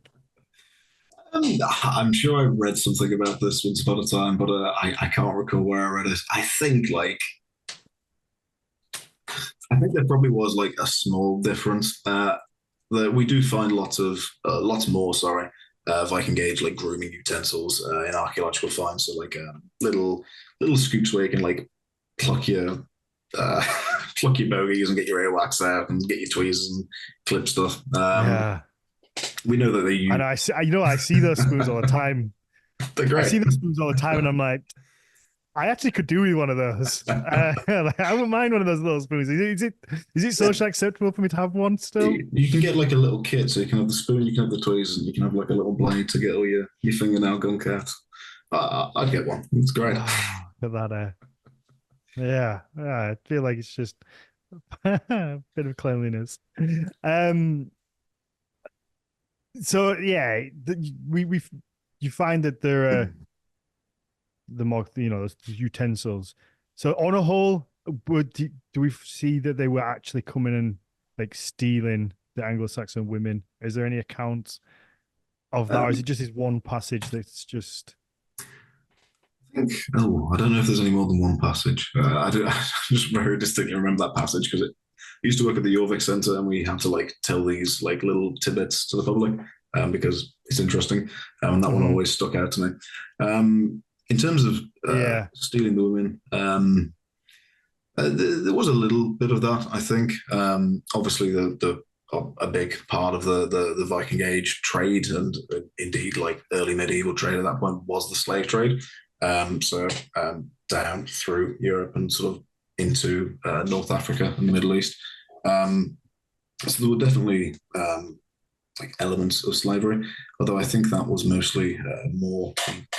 S2: I'm sure I read something about this once upon a time, but I can't recall where I read it. I think like I think there probably was like a small difference. That we do find lots more. Sorry, Viking Age like grooming utensils in archaeological finds. So like little scoops where you can like pluck your uh, pluck your bogies and get your earwax out and get your tweezers and clip stuff.
S1: Yeah.
S2: We know that they use.
S1: And I see those spoons all the time.
S2: They're
S1: I
S2: great.
S1: see those spoons all the time, and I'm like, I actually could do with one of those. Like, I wouldn't mind one of those little spoons. Is it socially acceptable for me to have one still?
S2: You can get like a little kit, so you can have the spoon, you can have the tweezers, and you can have like a little blade to get all your fingernail gunk out. I'd get one. It's great.
S1: Oh, look at that. Yeah, I feel like it's just a bit of cleanliness. So yeah, we you find that there are the more those utensils. So on a whole, do we see that they were actually coming and like stealing the Anglo-Saxon women? Is there any accounts of that, or is it just this one passage that's just?
S2: I think, I don't know if there's any more than one passage. I just very distinctly remember that passage because I used to work at the Jorvik Centre and we had to like tell these like little tidbits to the public because it's interesting. And that one always stuck out to me. In terms of stealing the women, there was a little bit of that, I think. Obviously, a big part of the Viking Age trade and indeed like early medieval trade at that point was the slave trade. So down through Europe and sort of into North Africa and the Middle East. So there were definitely like elements of slavery, although I think that was mostly more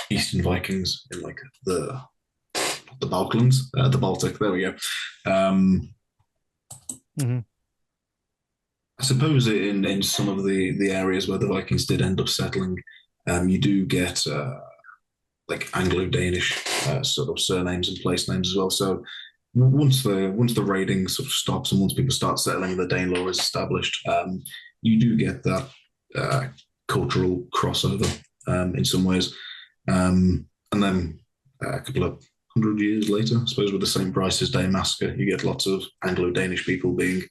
S2: Eastern Vikings in like the Balkans, the Baltic. There we go. I suppose in some of the areas where the Vikings did end up settling, you do get like Anglo-Danish sort of surnames and place names as well. So once the raiding sort of stops and once people start settling, the Danelaw is established. You do get that cultural crossover in some ways, and then a couple of 100 years later, I suppose, with the same price as Day Massacre, you get lots of Anglo-Danish people being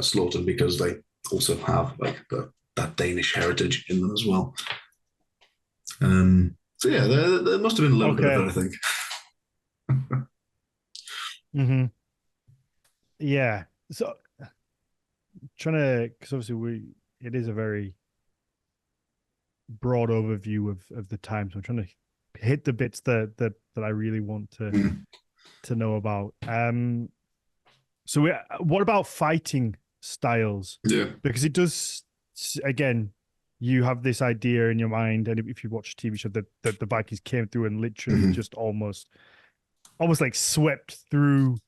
S2: slaughtered because they also have like that Danish heritage in them as well. So yeah, there must have been a little bit of that, I
S1: think. Yeah. So trying to, because obviously it is a very broad overview of the time. So I'm trying to hit the bits that I really want to know about. So what about fighting styles?
S2: Yeah,
S1: because it does, again, you have this idea in your mind, and if you watch a TV show, that the Vikings came through and literally just almost like swept through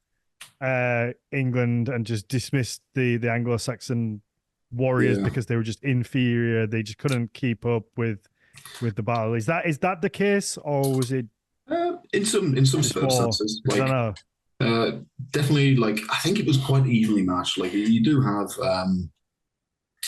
S1: England and just dismissed the Anglo-Saxon warriors because they were just inferior. They just couldn't keep up with the battle. Is that the case, or was it
S2: in some circumstances?
S1: I don't know.
S2: Definitely, like I think it was quite evenly matched. Like you do have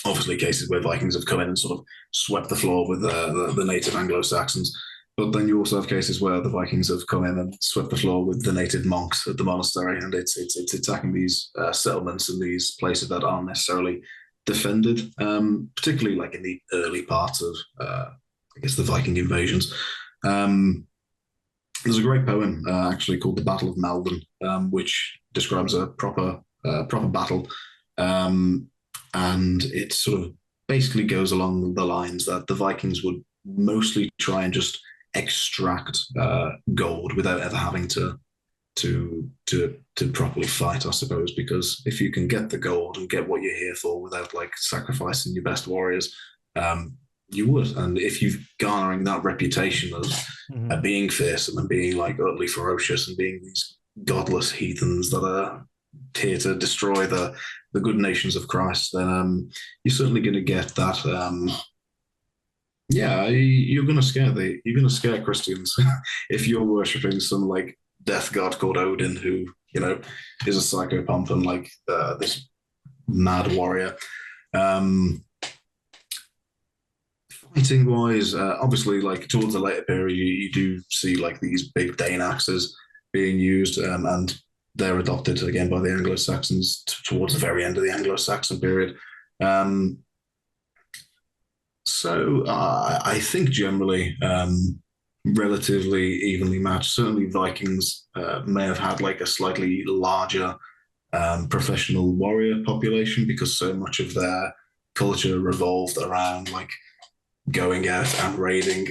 S2: obviously cases where Vikings have come in and sort of swept the floor with the native Anglo-Saxons. But then you also have cases where the Vikings have come in and swept the floor with the native monks at the monastery, and it's attacking these settlements and these places that aren't necessarily defended, particularly like in the early parts of, I guess, the Viking invasions. There's a great poem actually called "The Battle of Malden," which describes a proper battle, and it sort of basically goes along the lines that the Vikings would mostly try and just extract gold without ever having to properly fight, I suppose, because if you can get the gold and get what you're here for without like sacrificing your best warriors, you would. And if you're garnering that reputation of being fearsome and being like utterly ferocious and being these godless heathens that are here to destroy the good nations of Christ, then you're certainly going to get that. You're going to scare Christians if you're worshipping some like death god called Odin, who is a psychopomp and like this mad warrior. Fighting wise, obviously, like towards the later period, you do see like these big Dane axes being used, and they're adopted again by the Anglo-Saxons towards the very end of the Anglo-Saxon period. Um, I think generally relatively evenly matched. Certainly, Vikings may have had like a slightly larger professional warrior population because so much of their culture revolved around like going out and raiding.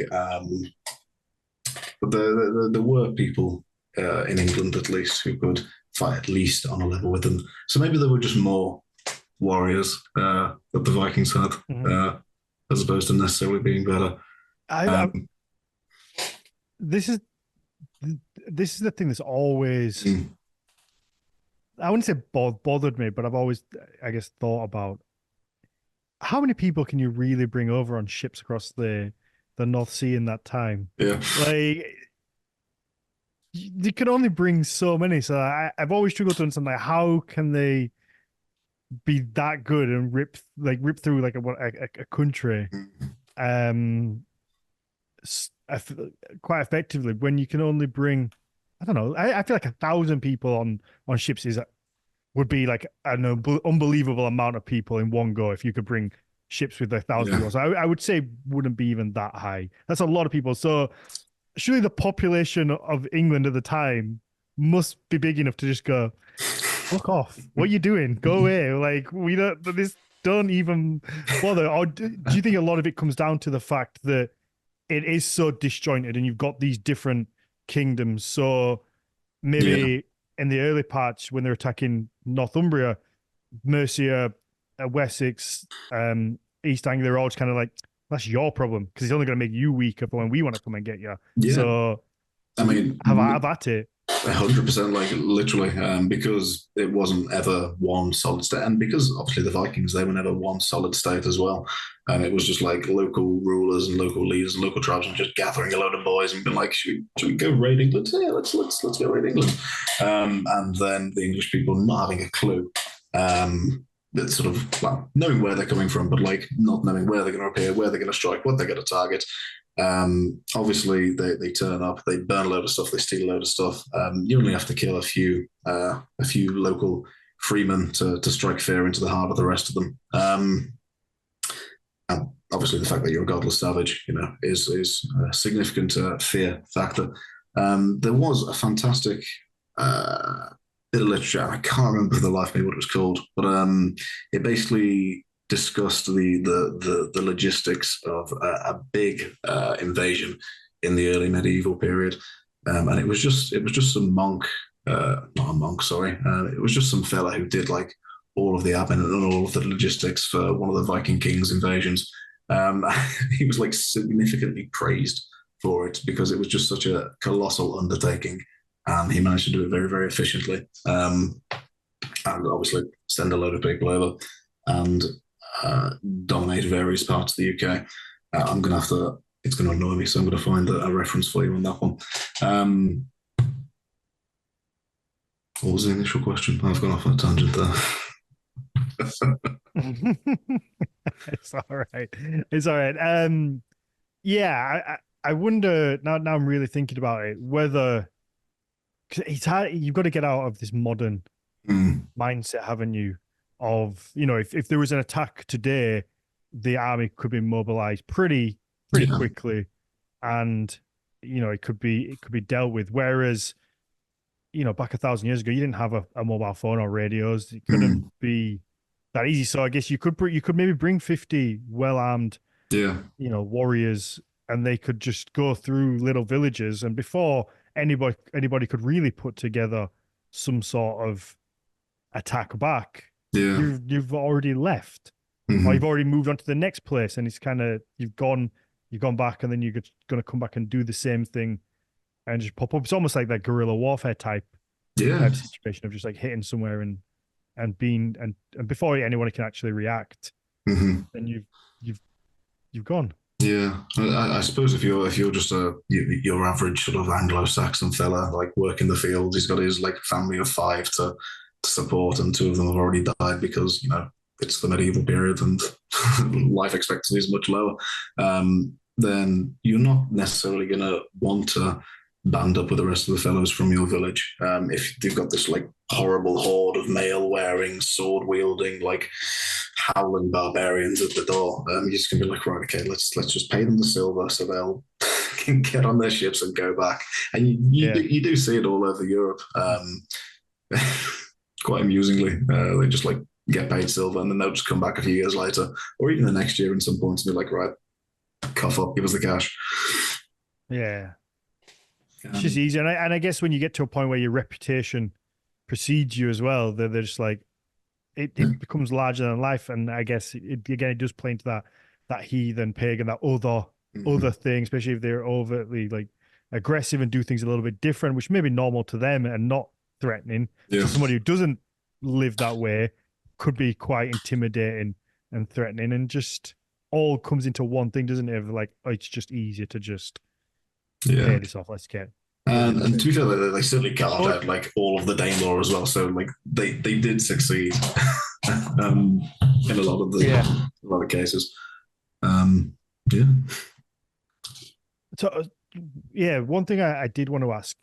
S2: But there were people in England at least who could fight at least on a level with them. So maybe there were just more warriors that the Vikings had, as opposed to necessarily being better.
S1: This is the thing that's always I wouldn't say bothered me, but I've always, I guess, thought about how many people can you really bring over on ships across the North Sea in that time?
S2: Yeah,
S1: like you can only bring so many. So I've always struggled to understand like how can they be that good and rip through like a country, quite effectively when you can only bring. I don't know. I feel like 1,000 people on ships would be like an unbelievable amount of people in one go if you could bring ships with 1,000 people. So I would say wouldn't be even that high. That's a lot of people. So surely the population of England at the time must be big enough to just go, fuck off. What are you doing? Go away. Like don't even bother. Or do you think a lot of it comes down to the fact that it is so disjointed and you've got these different kingdoms? So maybe in the early parts when they're attacking Northumbria, Mercia, Wessex, East Anglia, they're all just kind of like, that's your problem because it's only going to make you weaker for when we want to come and get you.
S2: Yeah.
S1: So
S2: I mean,
S1: have at it.
S2: 100%, like literally, because it wasn't ever one solid state, and because obviously the Vikings, they were never one solid state as well. And it was just like local rulers and local leaders and local tribes and just gathering a load of boys and being like, should we go raid England? Yeah, let's go raid England. And then the English people not having a clue. That sort of, well, knowing where they're coming from, but like not knowing where they're going to appear, where they're going to strike, what they're going to target. Obviously they turn up, they burn a load of stuff, they steal a load of stuff. You only have to kill a few local freemen to strike fear into the heart of the rest of them. And obviously the fact that you're a godless savage, is a significant fear factor. There was a fantastic bit of literature. I can't remember for the life of me what it was called, but it basically discussed the logistics of a big invasion in the early medieval period, and it was just some monk, not a monk, sorry, it was just some fella who did like all of the admin and all of the logistics for one of the Viking kings' invasions. He was like significantly praised for it because it was just such a colossal undertaking, and he managed to do it very, very efficiently, and obviously send a load of people over and dominate various parts of the UK. I'm going to have to, it's going to annoy me, so I'm going to find a reference for you on that one. What was the initial question? I've gone off on a tangent there.
S1: It's all right. It's all right. Yeah, I wonder, now I'm really thinking about it, whether, because it's hard, you've got to get out of this modern mindset, haven't you? Of, if there was an attack today, the army could be mobilized pretty quickly, and it could be dealt with. Whereas, back 1,000 years ago, you didn't have a mobile phone or radios. It couldn't be that easy. So I guess you could maybe bring 50 well-armed, warriors, and they could just go through little villages, and before anybody could really put together some sort of attack back. Yeah. You've already left, or you've already moved on to the next place, and it's kind of you've gone back, and then you're going to come back and do the same thing, and just pop up. It's almost like that guerrilla warfare type situation of just like hitting somewhere and being and before anyone can actually react, then you've gone.
S2: Yeah, I suppose if you're just your average sort of Anglo-Saxon fella, like working the field, he's got his like family of 5 to support, and 2 of them have already died because it's the medieval period and life expectancy is much lower. Then you're not necessarily going to want to band up with the rest of the fellows from your village. If you've got this like horrible horde of mail wearing, sword wielding, like howling barbarians at the door, you're just gonna be like, right, okay, let's just pay them the silver so they'll can get on their ships and go back. And you do see it all over Europe. Quite amusingly, they just like get paid silver and then they'll just come back a few years later, or even the next year in some points, and be like, right, cough up, give us the cash.
S1: Yeah. It's just easy. And I guess when you get to a point where your reputation precedes you as well, they're just like, it becomes larger than life. And I guess, it does play into that heathen, pagan, that other thing, especially if they're overtly like aggressive and do things a little bit different, which may be normal to them and not threatening. Yeah. So somebody who doesn't live that way could be quite intimidating and threatening, and just all comes into one thing, doesn't it? Of like, oh, it's just easier to just pay this off. Let's get.
S2: And to be fair, they certainly carved out like all of the Danelaw as well. So like they did succeed in a lot of cases.
S1: So one thing I did want to ask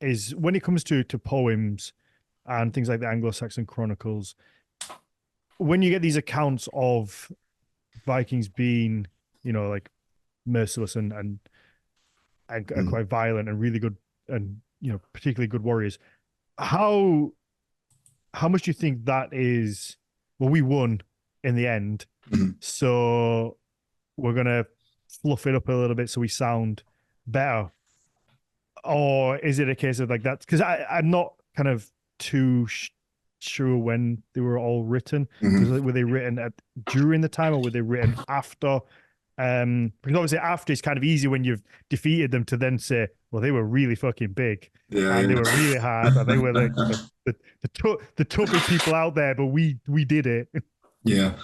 S1: is, when it comes to poems and things like the Anglo-Saxon Chronicles, when you get these accounts of Vikings being, like merciless and quite violent and really good, and particularly good warriors, how much do you think that is? Well, we won in the end, so we're gonna fluff it up a little bit so we sound better, or is it a case of like that? Because I'm not kind of too sure when they were all written. Were they written during the time, or were they written after? Because obviously after, it's kind of easy when you've defeated them to then say, well, they were really fucking big, and they were really hard, and they were like the toughest people out there, but we did it.
S2: Yeah.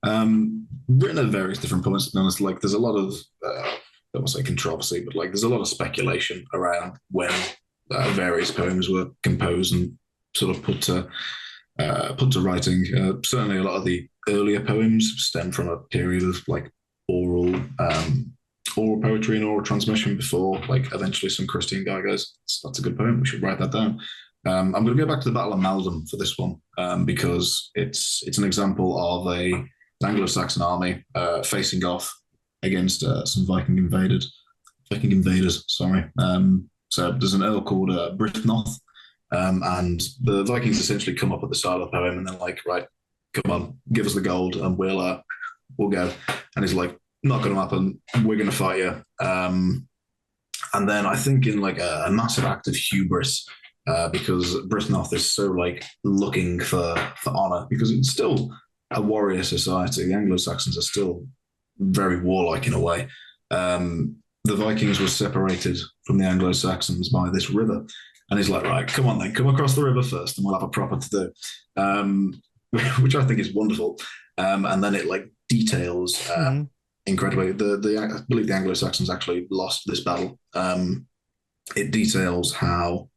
S2: Written at various different points, to be honest. Like, there's a lot of I don't want to say controversy, but like there's a lot of speculation around when various poems were composed and sort of put to writing. Certainly a lot of the earlier poems stem from a period of like oral poetry and oral transmission before like eventually some Christian guy goes, that's a good poem, we should write that down. I'm going to go back to the Battle of Maldon for this one, because it's an example of an Anglo-Saxon army facing off against some Viking invaders. Sorry. So there's an earl called Brythnoth, and the Vikings essentially come up at the start of the poem and they're like, right, come on, give us the gold and we'll go. And he's like, not going to happen. We're going to fight you. And then I think in like a massive act of hubris, because Brythnoth is so like looking for honor, because it's still a warrior society. The Anglo-Saxons are still very warlike in a way. The Vikings were separated from the Anglo-Saxons by this river. And he's like, right, come on then, come across the river first and we'll have a proper to do, which I think is wonderful. And then it like details incredibly. I believe the Anglo-Saxons actually lost this battle. It details how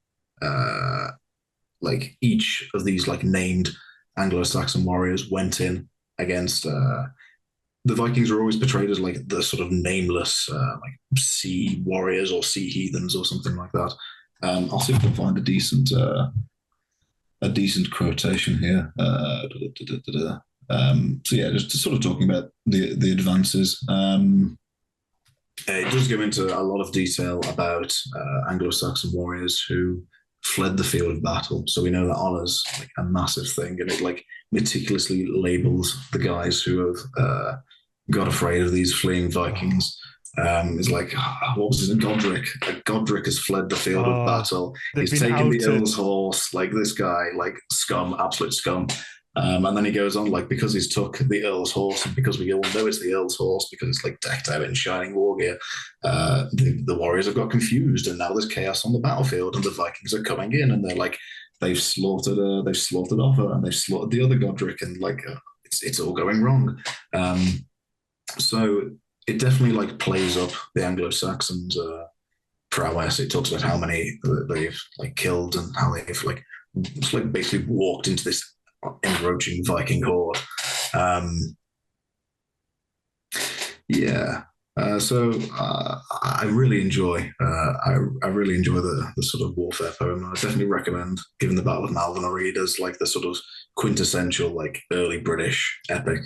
S2: like each of these like named Anglo-Saxon warriors went in against the Vikings were always portrayed as like the sort of nameless like sea warriors or sea heathens or something like that. I'll see if I can find a decent quotation here. So yeah, just sort of talking about the advances. It does go into a lot of detail about Anglo-Saxon warriors who fled the field of battle. So we know that honor's like a massive thing, and it like meticulously labels the guys who have got afraid of these fleeing Vikings. It's like, what was his name? Godric. Godric has fled the field of battle. He's taken the Earl's horse. Like, this guy, like scum, absolute scum. And then he goes on, like, because he's took the Earl's horse, and because we all know it's the Earl's horse because it's like decked out in shining war gear, the warriors have got confused, and now there's chaos on the battlefield, and the Vikings are coming in, and they're like, they've slaughtered Offa, and they've slaughtered the other Godric, and like it's all going wrong. So it definitely like plays up the Anglo-Saxons' prowess. It talks about how many they've like killed and how they've like basically walked into this encroaching Viking horde. Yeah. I really enjoy I really enjoy the sort of warfare poem. I definitely recommend giving the Battle of Malvern a read as like the sort of quintessential like early British epic,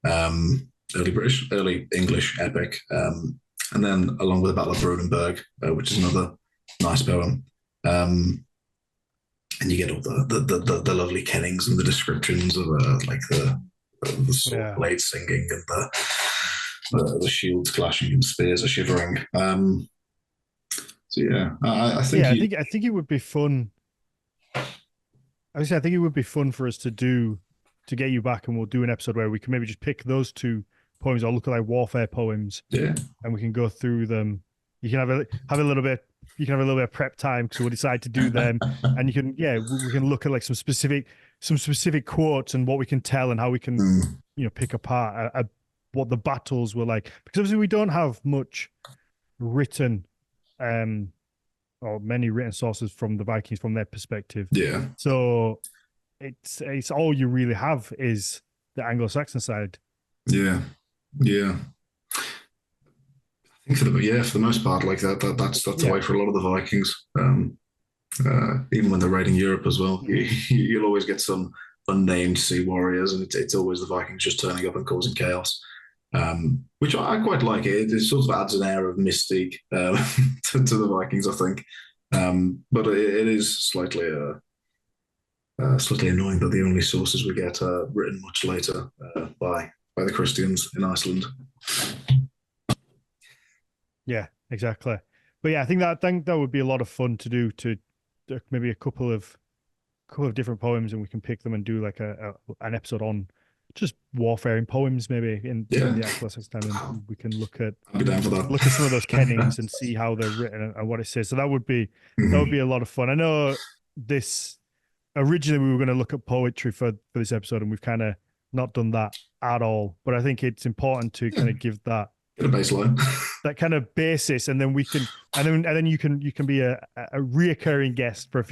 S2: early English epic, and then along with the Battle of Brunanburg, which is another nice poem. And you get all the lovely kennings and the descriptions of like the sword blades singing and the shields clashing and spears are shivering. So yeah, I think
S1: I think it would be fun. I think it would be fun for us to get you back, and we'll do an episode where we can maybe just pick those two poems or look at like warfare poems, and we can go through them. You can have a little bit. You can have a little bit of prep time because we'll decide to do them, and you can we can look at like some specific quotes and what we can tell and how we can pick apart what the battles were like, because obviously we don't have much written or many written sources from the Vikings from their perspective.
S2: Yeah.
S1: So it's all you really have is the Anglo-Saxon side.
S2: Yeah. Yeah. I think for the most part, like that's the way for a lot of the Vikings. Even when they're raiding Europe as well, you'll always get some unnamed sea warriors, and it's always the Vikings just turning up and causing chaos. Which I quite like. It sort of adds an air of mystique to the Vikings, I think. But it is slightly annoying that the only sources we get are written much later by the Christians in Iceland.
S1: Yeah, exactly. But yeah, I think that would be a lot of fun to do, to maybe a couple of different poems, and we can pick them and do like an episode on just warfare in poems, maybe in the Anglo-Saxon time, and we can look at some of those kennings and see how they're written and what it says. So that would be a lot of fun. I know this originally we were going to look at poetry for this episode, and we've kind of not done that at all. But I think it's important to kind of give that
S2: a baseline,
S1: that kind of basis, and then we can, and then you can be a reoccurring guest for a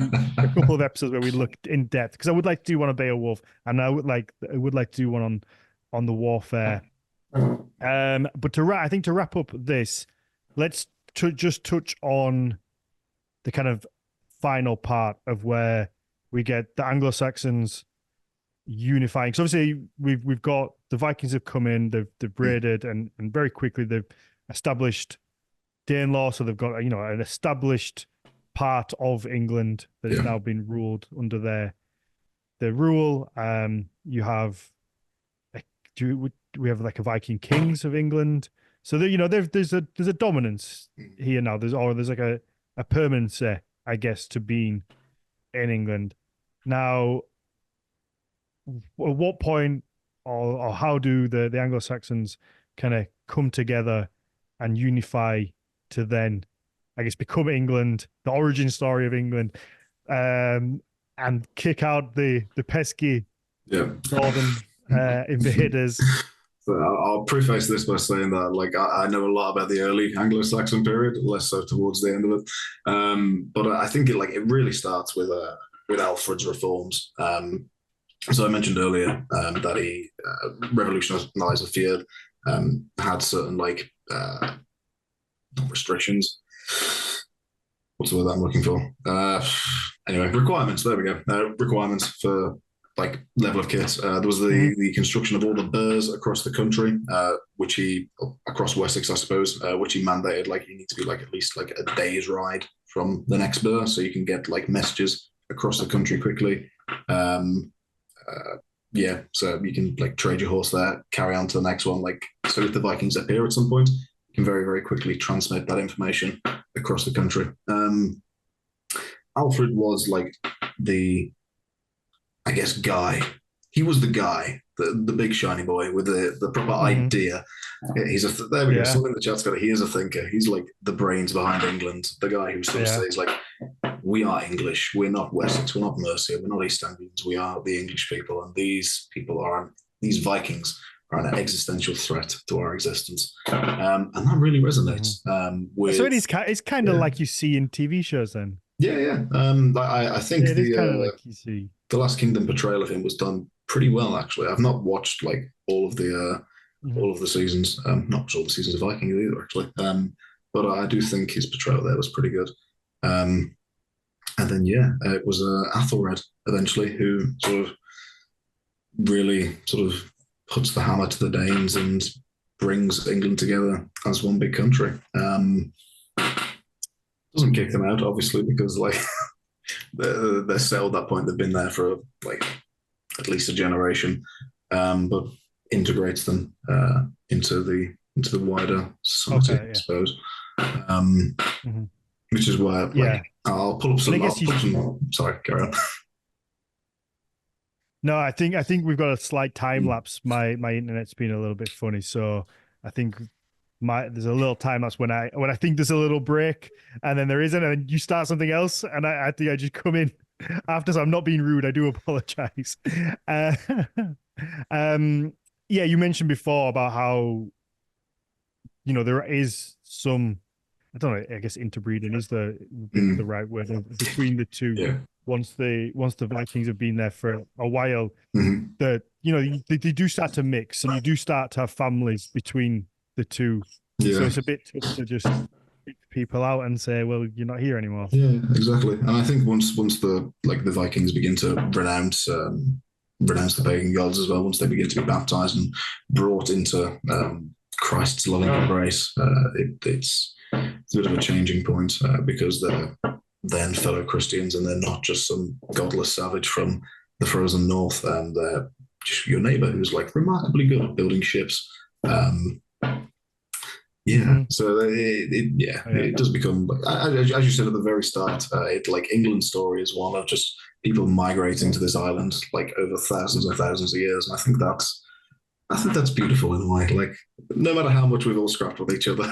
S1: couple of episodes where we look in depth, because I would like to do one on Beowulf, and I would like to do one on the warfare. But I think to wrap up this, let's just touch on the kind of final part of where we get the Anglo-Saxons unifying. So obviously we've got the Vikings have come in, they've raided, and very quickly they've established Danelaw, so they've got an established part of England that has now been ruled under their rule. You have we have like a Viking kings of England, so there's a dominance here now. There's like a permanency, I guess, to being in England. Now, at what point or how do the Anglo-Saxons kind of come together and unify to then, I guess, become England, the origin story of England, and kick out the pesky northern invaders?
S2: So I'll preface this by saying that, like, I know a lot about the early Anglo-Saxon period, less so towards the end of it. But I think it really starts with Alfred's reforms. So I mentioned earlier that he revolutionized the field, had certain not restrictions. What's the word I'm looking for? Anyway, requirements. There we go. Requirements for level of kit. There was the construction of all the burhs across the country, which across Wessex, I suppose, which he mandated. You need to be at least a day's ride from the next burh, so you can get messages across the country quickly. So you can trade your horse there, carry on to the next one. So if the Vikings appear at some point, you can very, very quickly transmit that information across the country. Alfred was the, I guess, guy. He was the guy, the big shiny boy with the proper idea. He's there we go. Someone in the chat's got it. He is a thinker. He's the brains behind England. The guy who sort of says we are English. We're not Wessex. We're not Mercia. We're not East Anglians. We are the English people, and these Vikings are an existential threat to our existence. And that really resonates.
S1: So it's kind of like you see in TV shows then.
S2: Yeah. I think the Last Kingdom portrayal of him was done pretty well, actually. I've not watched all of the all of the seasons. Not all the seasons of Vikings either, actually. But I do think his portrayal there was pretty good. And then it was Athelred eventually who sort of really sort of puts the hammer to the Danes and brings England together as one big country. Doesn't kick them out, obviously, because like they're set at that point. They've been there for like at least a generation, but integrates them into the wider society, I suppose. Which is why I'll pull up some. Sorry, carry on.
S1: No, I think we've got a slight time lapse. My internet's been a little bit funny, so I think there's a little time lapse when I think there's a little break, and then there isn't, and you start something else, and I think I just come in after. So I'm not being rude. I do apologize. You mentioned before about how there is some. I don't know. I guess interbreeding is the right word between the two.
S2: Yeah.
S1: Once the Vikings have been there for a while, they do start to mix, and you do start to have families between the two.
S2: Yeah.
S1: So it's a bit tough to just pick people out and say, "Well, you're not here anymore."
S2: Yeah, exactly. And I think once the Vikings begin to renounce the pagan gods as well, once they begin to be baptized and brought into Christ's loving embrace, it's a bit of a changing point because they're then fellow Christians and they're not just some godless savage from the frozen north, and they're just your neighbor who's like remarkably good at building ships. So it does become, as you said at the very start, England's story is one of just people migrating to this island like over thousands and thousands of years, and I think that's beautiful in a way. Like, no matter how much we've all scrapped with each other,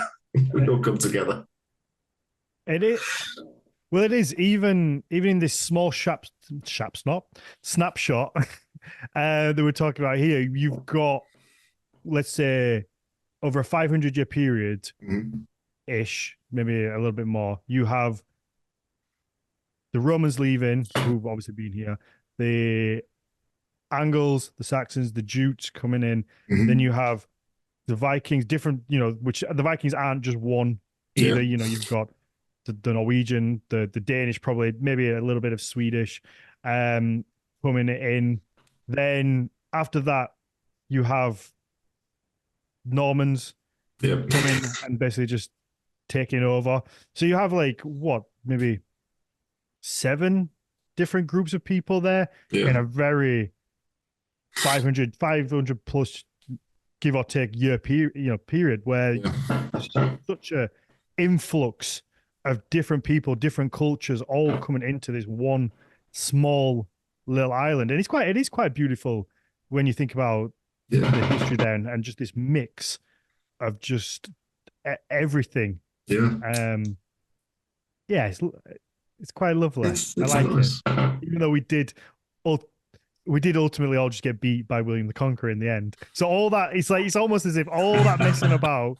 S2: we all come together.
S1: It is. Well, it is even in this small snapshot that we're talking about here. You've got, let's say, over a 500-year period, ish, maybe a little bit more. You have the Romans leaving, who've obviously been here. The Angles, the Saxons, the Jutes coming in. Then you have the Vikings, different, which the Vikings aren't just one either. You've got the Norwegian, the Danish, probably maybe a little bit of Swedish coming in. Then after that, you have Normans coming and basically just taking over. So you have maybe 7 different groups of people there in a very 500 plus, give or take, year period where there's such a influx of different people, different cultures, all coming into this one small little island, and it is quite beautiful when you think about the history there and just this mix of just everything. It's quite lovely. It's I like nice. It, even though we did ultimately all just get beat by William the Conqueror in the end. So all that, it's almost as if all that messing about.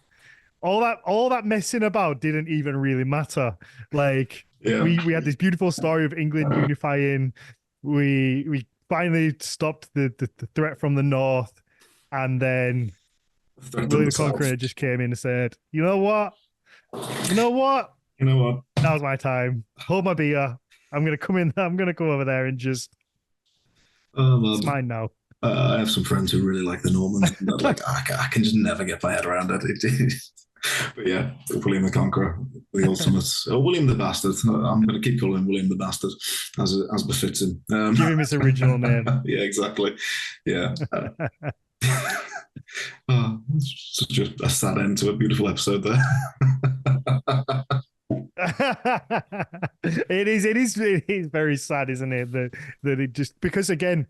S1: All that messing about didn't even really matter. Like we had this beautiful story of England unifying. We finally stopped the threat from the north, and then William the Conqueror just came in and said, "You know what? Now's my time. Hold my beer. I'm gonna come in. I'm gonna come over there and just. It's mine now."
S2: I have some friends who really like the Normans. And I can just never get my head around it. But yeah, William the Conqueror, the ultimate, William the Bastard. I'm going to keep calling him William the Bastard as befits him.
S1: Give him his original name.
S2: Yeah, exactly. Yeah. Such a sad end to a beautiful episode there.
S1: It is very sad, isn't it? That it just, because again,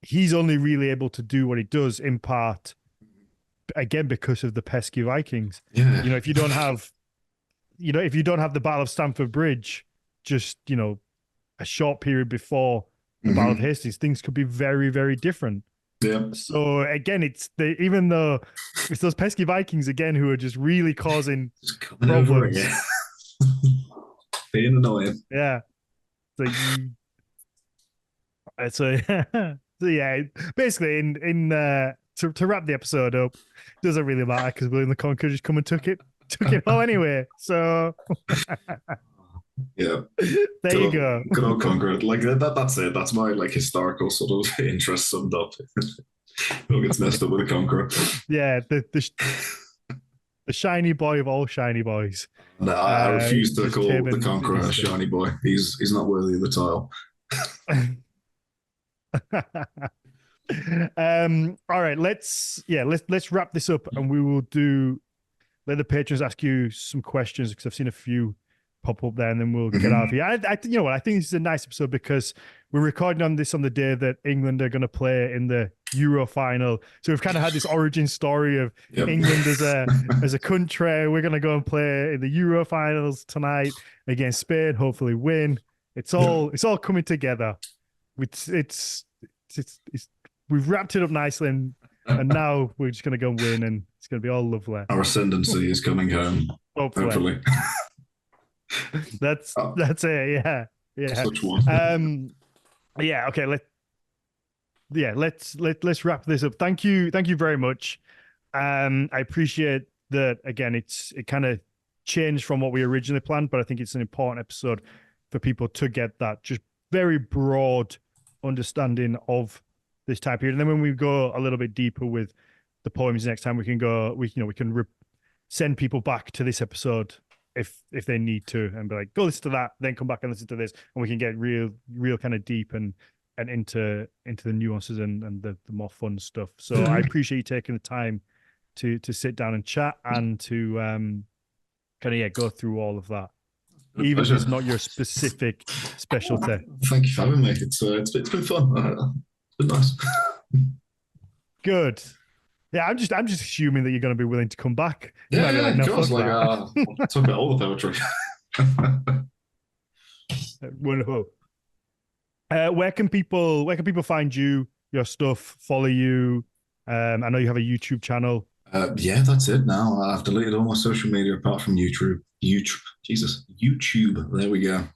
S1: he's only really able to do what he does in part, again, because of the pesky Vikings.
S2: Yeah.
S1: If you don't have the Battle of Stamford Bridge, just a short period before the Battle of Hastings, things could be very, very different.
S2: Yeah.
S1: So again, even though it's those pesky Vikings again who are just really causing problems.
S2: Being annoying.
S1: Yeah. So yeah, basically in to wrap the episode up, doesn't really matter because William the Conqueror just come and took it all anyway. So
S2: Yeah.
S1: there you go.
S2: Good old Conqueror. Like that's it. That's my like historical sort of interest summed up. It all gets messed up with a Conqueror.
S1: Yeah, the shiny boy of all shiny boys.
S2: No, I refuse to call the
S1: and
S2: Conqueror a shiny boy. He's not worthy of the title.
S1: All right, let's wrap this up, and we will let the patrons ask you some questions because I've seen a few pop up there, and then we'll get out of here. I you know what, I think this is a nice episode because we're recording on this on the day that England are going to play in the Euro final, so we've kind of had this origin story of England as a country. We're going to go and play in the Euro finals tonight against Spain, hopefully win. It's all coming together. It's we've wrapped it up nicely, and now we're just going to go and win, and it's going to be all lovely.
S2: Our ascendancy is coming home. Hopefully.
S1: That's it. Yeah.
S2: Such one.
S1: Yeah. Okay. Let's wrap this up. Thank you very much. I appreciate that. Again, it kind of changed from what we originally planned, but I think it's an important episode for people to get that just very broad understanding of this time period. And then when we go a little bit deeper with the poems next time, we can send people back to this episode if they need to, and be like, go listen to that, then come back and listen to this, and we can get real kind of deep and into the nuances and the more fun stuff. So I appreciate you taking the time to sit down and chat and to kind of go through all of that, even if it's not your specific specialty.
S2: Thank you for having me. It's been fun. It's been nice.
S1: Good. Yeah, I'm just assuming that you're going to be willing to come back.
S2: Yeah, of course. Like, talk about all the poetry.
S1: Wonderful. Where can people find you, your stuff, follow you? I know you have a YouTube channel.
S2: Yeah, that's it now. I've deleted all my social media apart from YouTube. YouTube. There we go.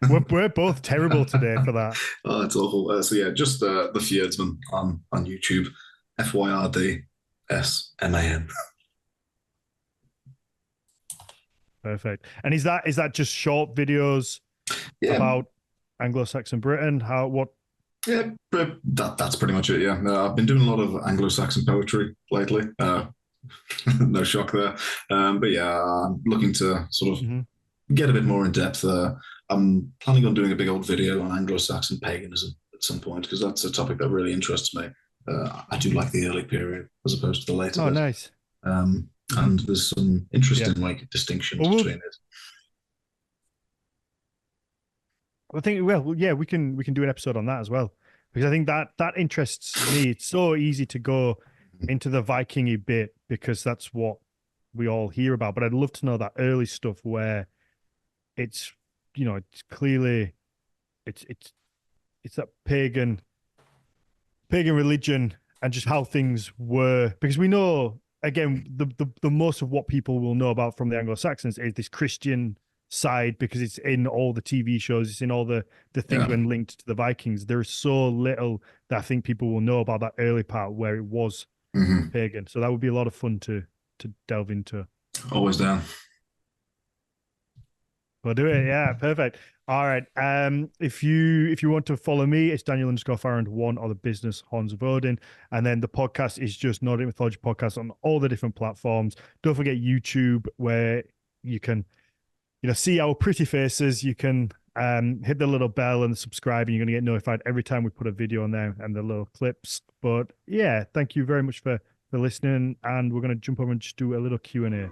S1: We're both terrible today for that.
S2: Oh, it's awful. So yeah, just the Fjordsman on YouTube. FYRDSMAN.
S1: Perfect. And is that just short videos about Anglo-Saxon Britain?
S2: Yeah, that's pretty much it. Yeah, I've been doing a lot of Anglo-Saxon poetry lately. No shock there. But yeah, I'm looking to sort of get a bit more in depth. I'm planning on doing a big old video on Anglo-Saxon paganism at some point because that's a topic that really interests me. I do like the early period as opposed to the later.
S1: Oh, nice.
S2: And there's some interesting distinctions between it.
S1: I think we can do an episode on that as well, because I think that interests me. It's so easy to go into the Viking-y bit because that's what we all hear about, but I'd love to know that early stuff where it's it's clearly it's that pagan religion and just how things were, because we know, again, the most of what people will know about from the Anglo-Saxons is this Christian side, because it's in all the TV shows, it's in all the things when linked to the Vikings. There's so little that I think people will know about that early part where it was pagan. So that would be a lot of fun to delve into.
S2: Always down.
S1: We'll do it. Yeah, perfect. All right. If you want to follow me, it's Daniel_Farrand1 or the business Horns of Odin. And then the podcast is just Nordic Mythology Podcast on all the different platforms. Don't forget YouTube, where you can see our pretty faces. You can hit the little bell and subscribe, and you're going to get notified every time we put a video on there and the little clips. But yeah, thank you very much for listening. And we're going to jump over and just do a little Q&A.